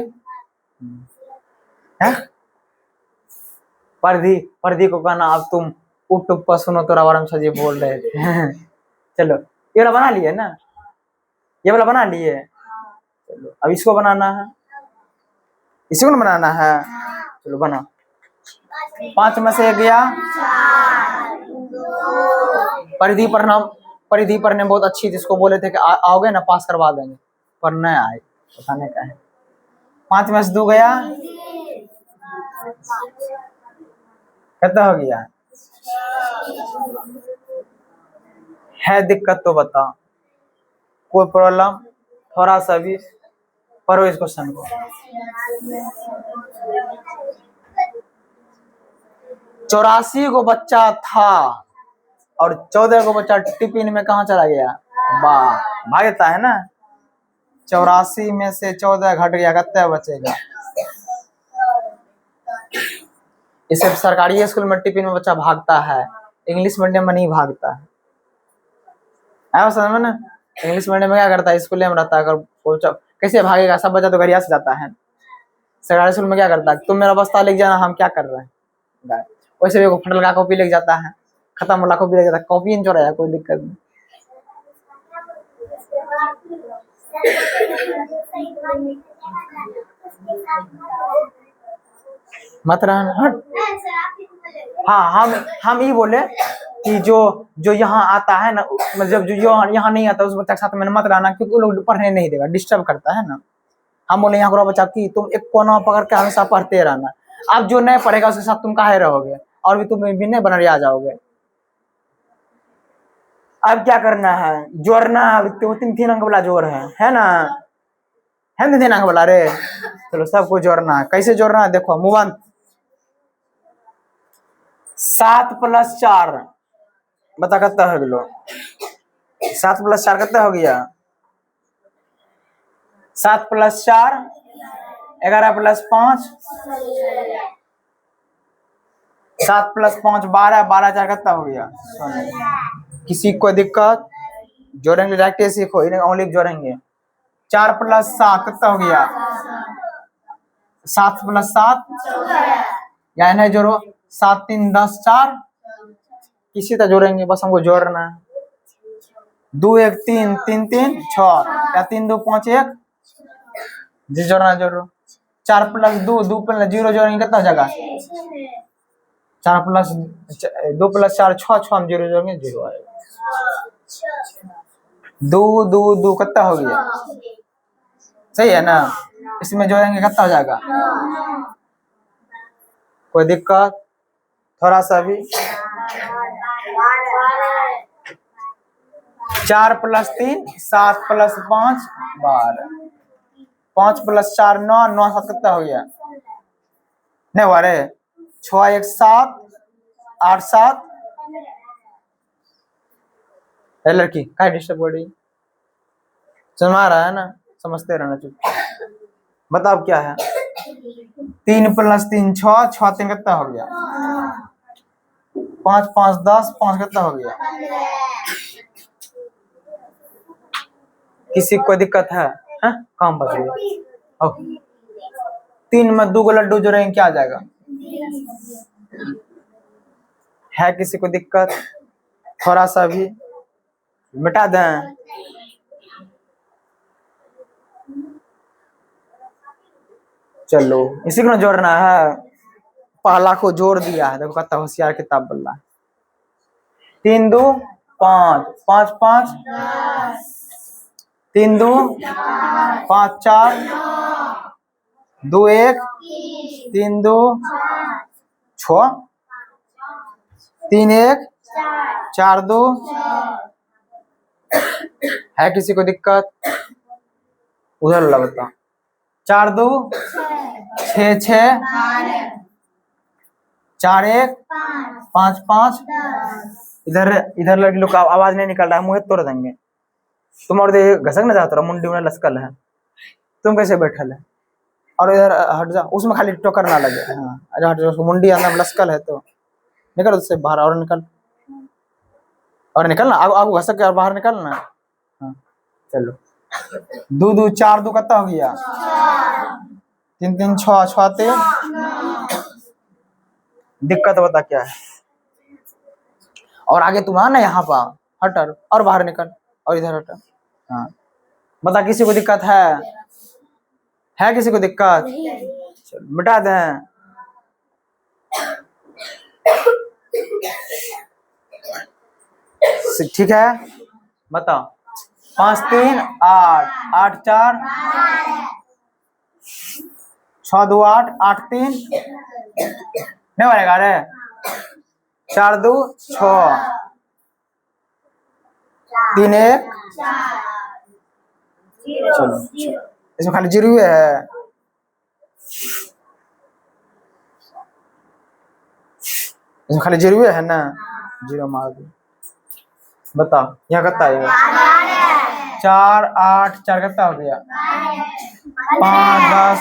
हैं। परिधि को कहना अब तुम यूट्यूब पर सुनो तोरा बारे में सजी बोल रहे थे। चलो ये वाला बना लिए ना, ये वाला बना लिए। चलो अब इसको बनाना है, इसी को बनाना है। चलो बना। 5 में से 1 गया। परिधि पढ़ने बहुत अच्छी थी, इसको बोले थे कि आओगे ना पास करवा देंगे, पर नहीं आए, पता नहीं क्या है। 5 में से 2 गया, कितना हो गया? है दिक्कत तो बता, कोई प्रॉब्लम? थोड़ा सा भी पढ़ो इस क्वेश्चन को। 84 को बच्चा था और 14 को बच्चा टिफिन में कहाँ चला गया? भागता है ना। 84 में से 14 घट गया, कितना बचेगा? इसे सरकारी स्कूल में टिफिन में बच्चा भागता है, इंग्लिश मीडियम में नहीं भागता है। समझ में ना? इंग्लिश मीडियम में क्या करता है, स्कूल में रहता है, अगर कैसे भागेगा? सब बच्चा तो गरिया से जाता है। सरकारी स्कूल में क्या करता है, तुम मेरा बस्ता लेके जाना, हम क्या कर रहे हैं। वैसे भी फटल का कॉपी लेके जाता है, खत्म वाला कॉपी लेके जाता है, कॉपी नहीं चोराया, कोई दिक्कत नहीं। मत रहना। हाँ हम ये बोले कि जो यहाँ आता है ना, मतलब जो यहाँ नहीं आता उस बच्चा के साथ में मत रहना, क्योंकि वो लोग पढ़ने नहीं देगा, डिस्टर्ब करता है ना। हम बोले यहाँ करो बच्चा की तुम एक कोना पकड़ के हमेशा पढ़ते रहना। अब जो नहीं पढ़ेगा उसके साथ तुम काहे रहोगे, और भी तुम भी नहीं बनरिया जाओगे। अब क्या करना है, जोड़ना है। 3 अंक वाला जोड़ है ना? है ना 3 अंक वाला रे? चलो सबको जोड़ना है। कैसे जोड़ना है देखो, मूव 7 + 4 बता कितना हो गया? 7 + 4 कितना हो गया? 7 + 4 11 + 5 7 + 5 12 12 4 कितना हो गया? किसी को दिक्कत? जोड़ेंगे डायरेक्ट सीखो, इन्हें ओनली जोड़ेंगे। 4 + 7 कितना हो गया? 7 + 7 या इन्हें जोड़ो, 7 3 10 4 किसी तरह जोड़ेंगे, बस हमको जोड़ना है। 2 1 3 3 3 6 या 3 2 5 1 जी जोड़ना जोड़ो। 4 + 2 2 + 0 जोड़ेंगे कितना हो जाएगा? 4 + 2 + 4 6 6 हम 0 जोड़ेंगे 0 आएगा। 2 2 2 कितना हो गया? सही है ना? इसमें जोड़ेंगे कितना हो जाएगा? कोई दिक्कत? थोड़ा सा भी। 4 + 3 7 + 5 12 5 + 4 9 9 7 कितना हो गया? नहीं हुआ रे? 6 1 7 8 7 लड़की क्या डिस्टर्ब हो रही? समझ आ रहा है ना? समझते रहना। चुप बताओ क्या है? 3 + 3 6 6 3 कितना हो गया? 5 5 10 5 कितना हो गया? किसी को दिक्कत है? काम बच गया। 3 में 2 को लड्डू जोड़ेंगे क्या आ जाएगा? है किसी को दिक्कत? थोड़ा सा भी मिटा दें। चलो इसी को जोड़ना है। पहला को जोड़ दिया है, देखो कितना होशियार किताब बोल रहा है। 3 2 5 5 5 3 2 5 4 2 1 3 2 6 3 1 4 2 है किसी को दिक्कत? उधर वाला बता। 4 2 6 6 4 1 5 5। इधर इधर लड़की लोग का आवाज नहीं निकल रहा है, मुंह तोड़ देंगे। तुम और घसक ना जाता, मुंडी में लसकल है, तुम कैसे बैठल है? और इधर हट जा, उसमें खाली टोकर ना लगे। हाँ हट जा, मुंडी अंदर में लसकल है तो निकल उससे बाहर, और निकल, और निकल ना, आगू आगू घसक के और बाहर निकल ना। हाँ चलो। 2 2 4 2 कितना हो गया? 3 3 6 6 3। दिक्कत बता क्या है? और आगे तुम आना यहाँ पर, हट और बाहर निकल, और इधर हट। हाँ बता, किसी को दिक्कत है किसी को दिक्कत? चलो मिटा दें। ठीक है बताओ। 5 3 8 8 4 6 2 8 8 3 नहीं बनेगा रे। 4 2 6 3 1। चलो इसमें खाली जीरो है। इसमें खाली जीरो है ना, जीरो मार दो। बताओ यहाँ कितना आएगा? 4 8 4 कितना हो गया? 5 10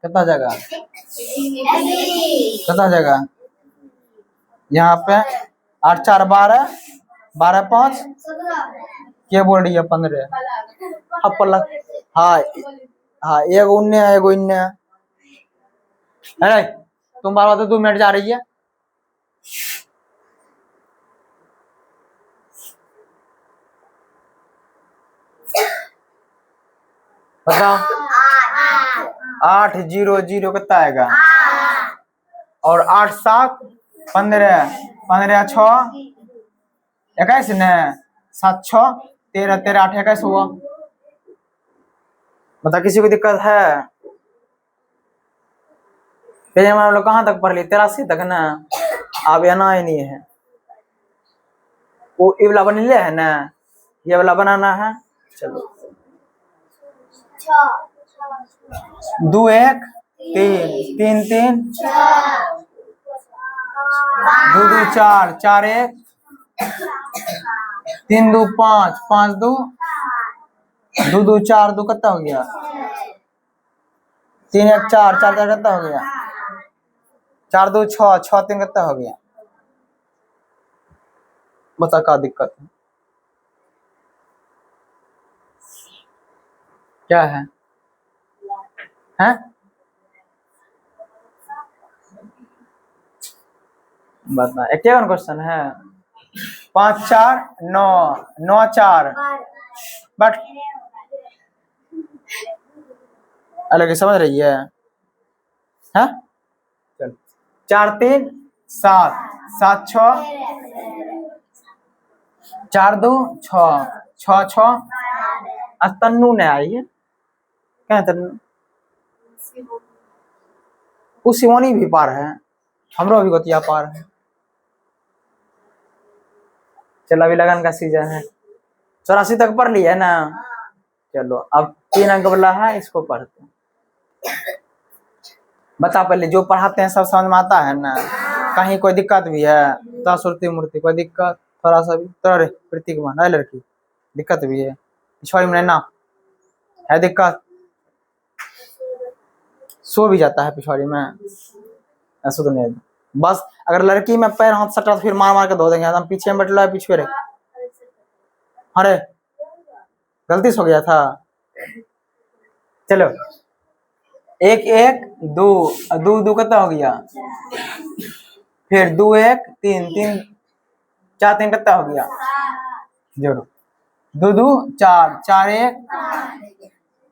कितना जगह? कितना जगह? यहाँ पे 8 4 12 12 5 क्या बोल रही है? 15 अब पल्ला। हाँ हाँ, एगो उन्ने है एगो इन्ने है। अरे तुम बार बार 2 मिनट जा रही है। बताओ 8 0 0 कितना आएगा? और 8 7 15 15 6 21 ने 7 6 13 13 8 21 हुआ। बता किसी को दिक्कत है? पहले हम लोग कहाँ तक पढ़ लिए? 83 तक ना, अब आना ही नहीं है। वो ये वाला बन लिया है ना, ये वाला बनाना है। चलो 2 1 3 3 3 2 2 4 4 1 3 2 5 5 2 2 2 4 2 कितना हो गया? 3 1 4 4 4 कितना हो गया? 4 2 6 6 3 कितना हो गया? बता क्या दिक्कत है? क्या है? हैं? बता, एक क्वेश्चन है। 5 4 9 9 4 बट अलग समझ रही है? हैं? चल 4 3 7 7 6 4 2 6 6 6। आज तन्नू ने आई है, क्या है तन्नू? उस सिमोनी भी पार है, हमरो भी गोतिया पार है। चल अभी लगन का सीजन है, 84 तक पढ़ लिया है ना। चलो अब 3 अंक वाला है, इसको पढ़ते हैं। बता पहले जो पढ़ाते हैं सब समझ में आता है ना? कहीं कोई दिक्कत भी है? तो सुरती मूर्ति कोई दिक्कत थोड़ा सा भी? तो प्रतीक मान है लड़की, दिक्कत भी है? पिछवाड़ी में ना है दिक्कत? सो भी जाता है पिछवाड़ी में, ऐसा तो नहीं। बस अगर लड़की में पैर हाथ सटा तो फिर मार मार के धो देंगे। हम पीछे में बैठ रहा है, पीछे रहे। अरे गलती से हो गया था। चलो 1 1 2 2 2 कितना हो गया? फिर 2 1 3 3 4 3 कितना हो गया? जोड़ो 2 2 4 4 1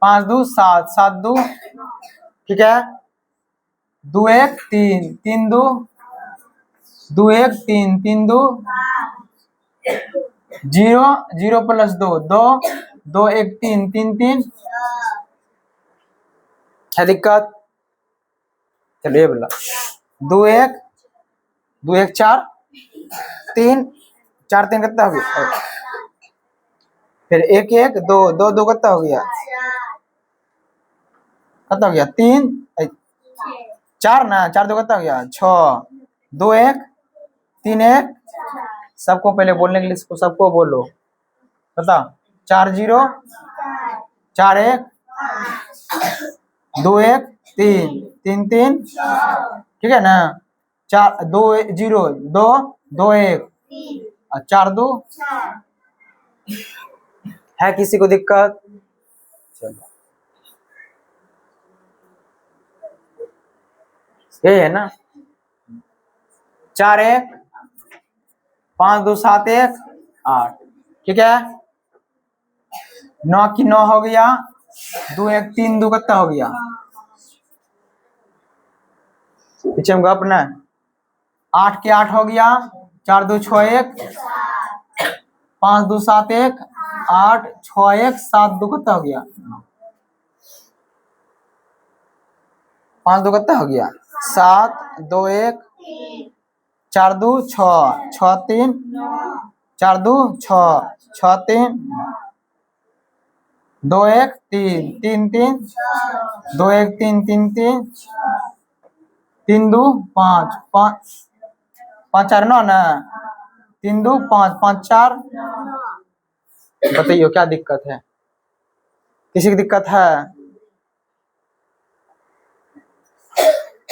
5 2 7 7 2। ठीक है 2 1 3 3 2 2 1 3 3 2 0 0 प्लस 2 2 2 1 3 3 3। है दिक्कत? चलिए बोला 2 1 2 1 4 3 4 3 कितना हो गया? फिर एक एक दो दो दो कितना हो गया, कितना हो गया 3 4 ना, 4 दो कितना हो गया 6, 2 1 3 1, सबको पहले बोलने के लिए इसको सबको बोलो, बता 4 0 4 1 2 1 3 3 3, ठीक है ना, 4 2 0 2 2 1 और 4 2, है किसी को दिक्कत? चलो ये है ना, 4 1 5 2 7 1 8, ठीक है, 9 की 9 हो गया, 2 1 3 2 कितना हो गया, पीछे में गप ना, 8 के 8 हो गया, 4 2 6 1 5 2 7 1 8 6 1 7 2 कितना हो गया, 5 2 कितना हो गया 7 2 1 4 2 6 6 3 4 2 6 6 3 2 1 3 3 3 2 1 3 3 3 3 2 5 5 5 4 9 ना, 3 2 5 5 4, बताइए क्या दिक्कत है, किसी की दिक्कत है?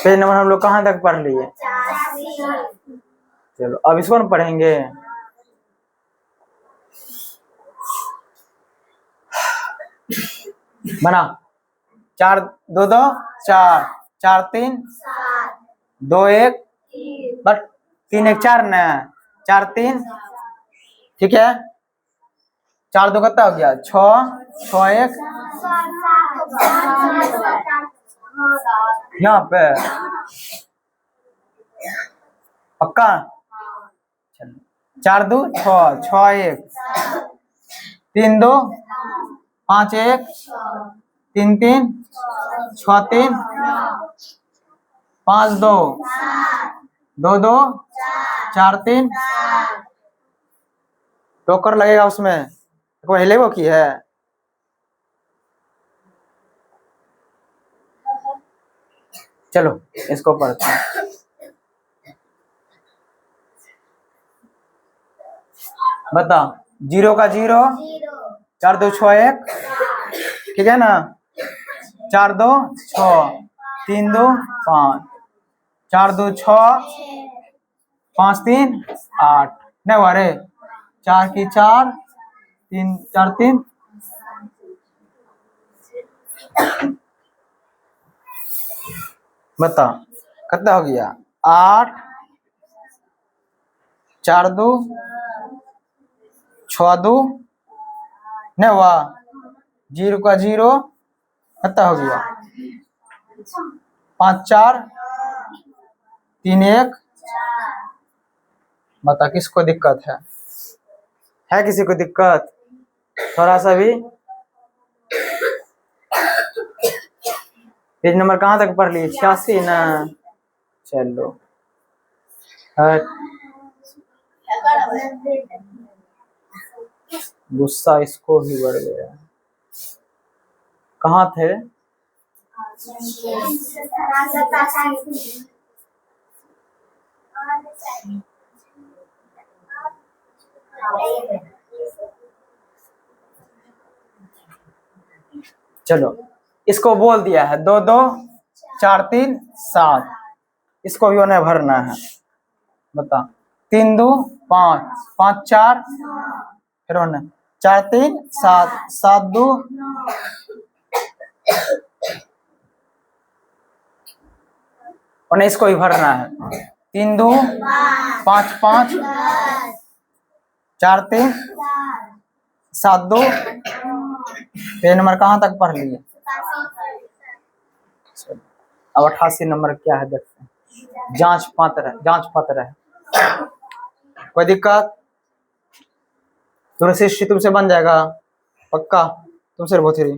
पेज नंबर हम लोग कहाँ तक पढ़ लिए? चलो अब इसको हम पढ़ेंगे। बना 4 2 2 4 4 3 2 1 बट 3 1 4 ना, 4 3, ठीक है, 4 2 कितना हो गया 6 6 1, यहाँ पे पक्का, 4 2 6 6 1 3 2 5 1 3 3 6 3 5 2 2 2 4 3, टोकर लगेगा उसमें, कोई हिले वो की है, चलो इसको पढ़ते हैं। बता 0 का 0 4 2 6 1, ठीक है ना, 4 2 6 3 2 5 4 2 6 5 3 8, नहीं अरे 4 की 4 3 4 3, बता कितना हो गया 8 4 2 6 2, नहीं हुआ 0 का 0 कितना हो गया 5 4 3 1, बता किसको दिक्कत है किसी को दिक्कत थोड़ा सा भी? पेज नंबर कहाँ तक पढ़ लिए 86 ना, चलो गुस्सा इसको भी बढ़ गया, कहाँ थे? चलो इसको बोल दिया है 2 2 4 3 7, इसको भी उन्हें भरना है, बता 3 2 5 5 4, फिर उन्हें 4 3 7 7 2, उन्हें इसको भी भरना है 3 2 5 5 4 3 7 2, पेज नंबर कहाँ तक पढ़ लिए? अब 88 नंबर क्या है देखते हैं, जांच पत्र है, कोई दिक्कत? तुमसे तुमसे बन जाएगा पक्का, तुमसे भोथरी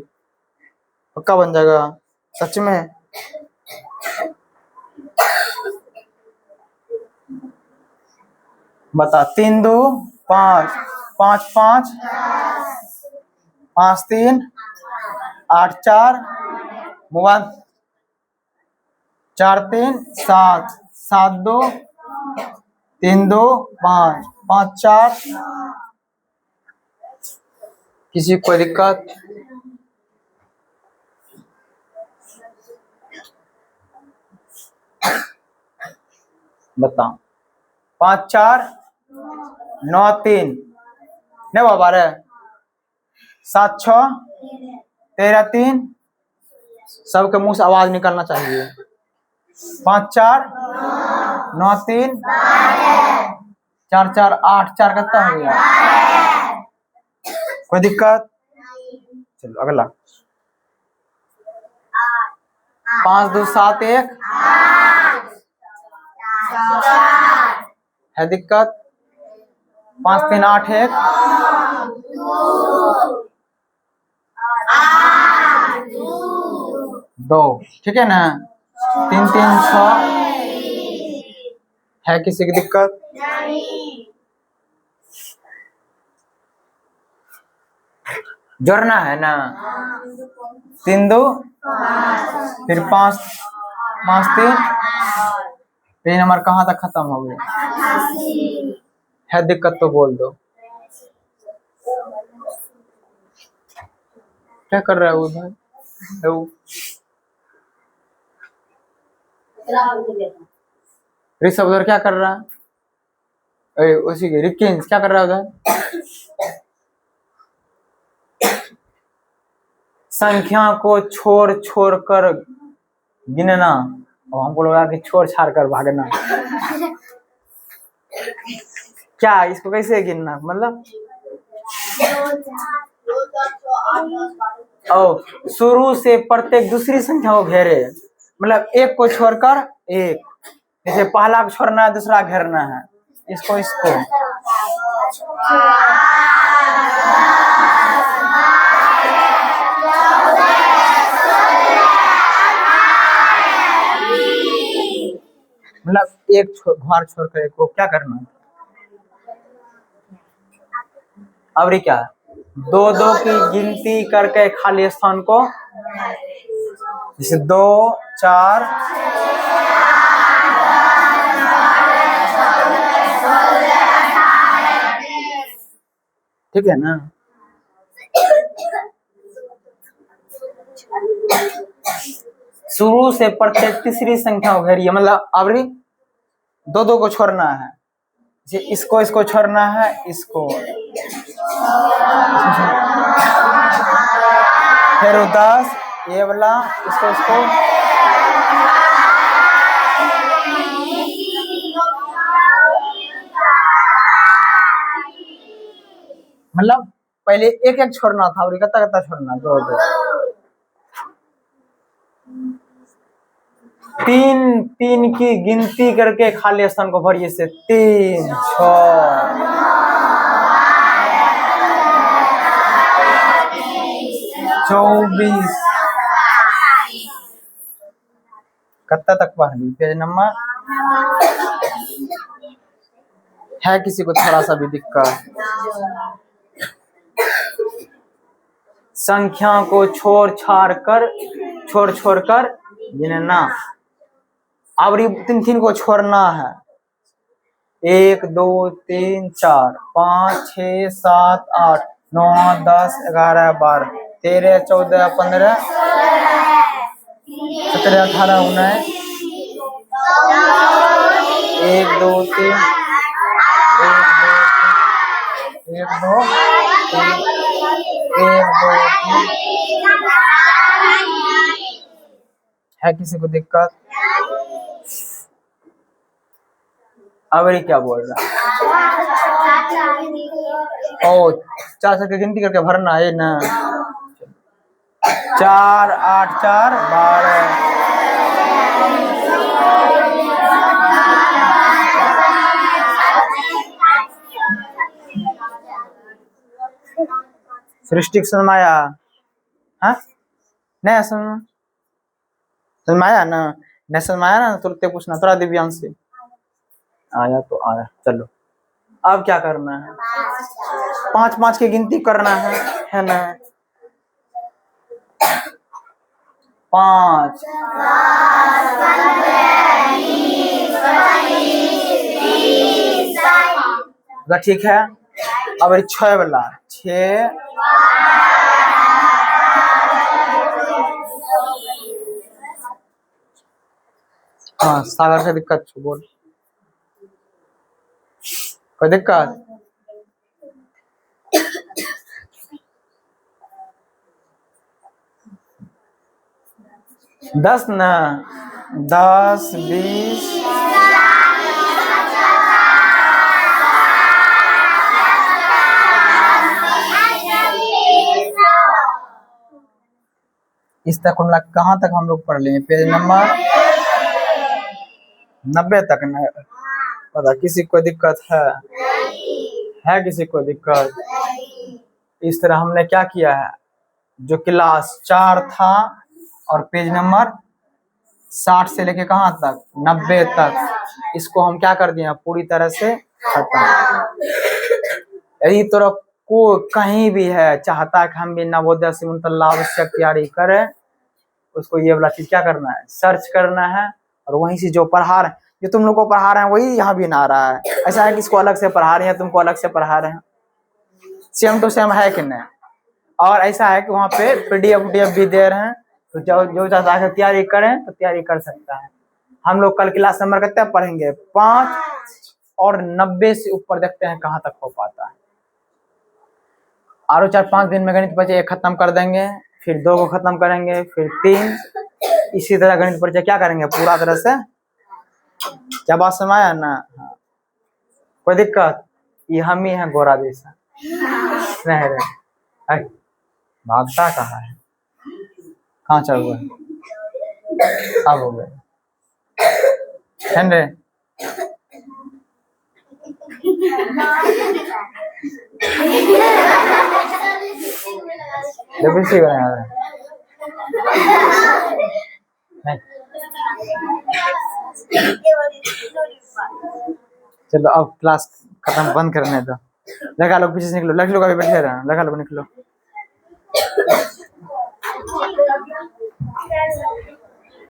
पक्का बन जाएगा सच में? बता 3 2 5 5 5 5 3 8 4 मोबाइल 4 3 7 7 2 3 2 5 5 4 किसी को कोई दिक्कत? बताओ 5 4 9 3 नहीं बाबा रे 7 6 13 3 सबके मुंह से आवाज निकलना चाहिए 5 4 9 3 4 4 8 4 कितना हो गया? कोई दिक्कत? चलो अगला 5 2 7 1 है दिक्कत? 5 3 8 1 2 ठीक है ना? 3 3 6 है किसी की दिक्कत? जोड़ना है ना 3 2 फिर 5 5 3 3 नंबर कहाँ तक खत्म हो गया? है दिक्कत तो बोल दो। क्या कर रहा है उधर? ऋषभ उधर क्या कर रहा है? उसी के रिकिंस क्या कर रहा है उधर? संख्या को छोड़ छोड़ कर गिनना और हमको लगा कि छोड़ छाड़ कर भागना। क्या इसको कैसे गिनना मतलब? ओ शुरू से प्रत्येक दूसरी संख्या को घेरे मतलब एक को छोड़कर एक, जैसे पहला को छोड़ना है दूसरा घेरना है इसको इसको। मतलब एक घर छोड़कर एक को क्या करना है? अब क्या 2 2 की गिनती करके खाली स्थान को जैसे 2 4 ठीक है ना? शुरू से प्रत्येक तीसरी संख्या को घेरिए मतलब अवरी 2 2 को छोड़ना है, इसको इसको छोड़ना है इसको, फिर 10 ये वाला इसको इसको, मतलब पहले एक एक छोड़ना था और कितना कितना छोड़ना 2 2 3 3 की गिनती करके खाली स्थान को भरिए से 3 6 24 कितना तक पढ़ ली? पेज नंबर है किसी को थोड़ा सा भी दिक्कत? संख्या को छोड़ छोड़ कर गिनना। अब 3 3 को छोड़ना है 1 2 3 4 5 6 7 8 9 10 11 12 13 14 15 17 18 19 1 2 3 1 2 3 1 2 3 है किसी को दिक्कत? अब क्या बोल रहा? ओ 4 से गिनती करके भरना है ना 4 8 4 12 सृष्टि सुनमाया हाँ नहीं सुनमाया ना नहीं सुनमाया ना तुरंत पूछना थोड़ा दिव्यांश से आया तो आया। चलो अब क्या करना है 5 5 की गिनती करना है ना 5 ठीक है। अब 6 वाला 6 हाँ सागर से दिक्कत छो बोल कोई दिक्कत 10 ना 10 20 इस तक कहाँ तक हम लोग पढ़ लेंगे पेज नंबर 90 तक न पता किसी को दिक्कत है किसी को दिक्कत इस तरह हमने क्या किया है जो क्लास 4 था और पेज नंबर 60 से लेके कहाँ तक 90 तक इसको हम क्या कर दिए पूरी तरह से खत्म। यदि तो को कहीं भी है चाहता है कि हम भी नवोदय सिमुलतला आवश्यक तैयारी करें उसको ये वाला चीज क्या करना है सर्च करना है और वहीं से जो पढ़ा रहे हैं जो तुम लोग को पढ़ा रहे हैं वही यहाँ भी ना आ रहा है। ऐसा है कि इसको अलग से पढ़ा रहे हैं तुमको अलग से पढ़ा रहे हैं सेम टू सेम है कि नहीं। और ऐसा है कि वहाँ पे पीडीएफ भी दे रहे हैं तो जो चाहता है तैयारी करें तो तैयारी कर सकता है। हम लोग कल क्लास नंबर कितना पढ़ेंगे 5 और 90 से ऊपर देखते हैं कहाँ तक हो पाता है। और 4-5 दिन में गणित परिचय 1 खत्म कर देंगे फिर 2 को खत्म करेंगे फिर 3 इसी तरह गणित परिचय क्या करेंगे पूरा तरह से। क्या बात समझ आया ना। हाँ। कोई दिक्कत ये हम ही हैं गोरा जैसा नहीं रहे भागता कहाँ है कहाँ चल गए अब हो गए रे चलो अब क्लास खत्म बंद करने दो। लगा लो पीछे से निकलो लग लो कभी बैठे रहे लगा लो निकलो।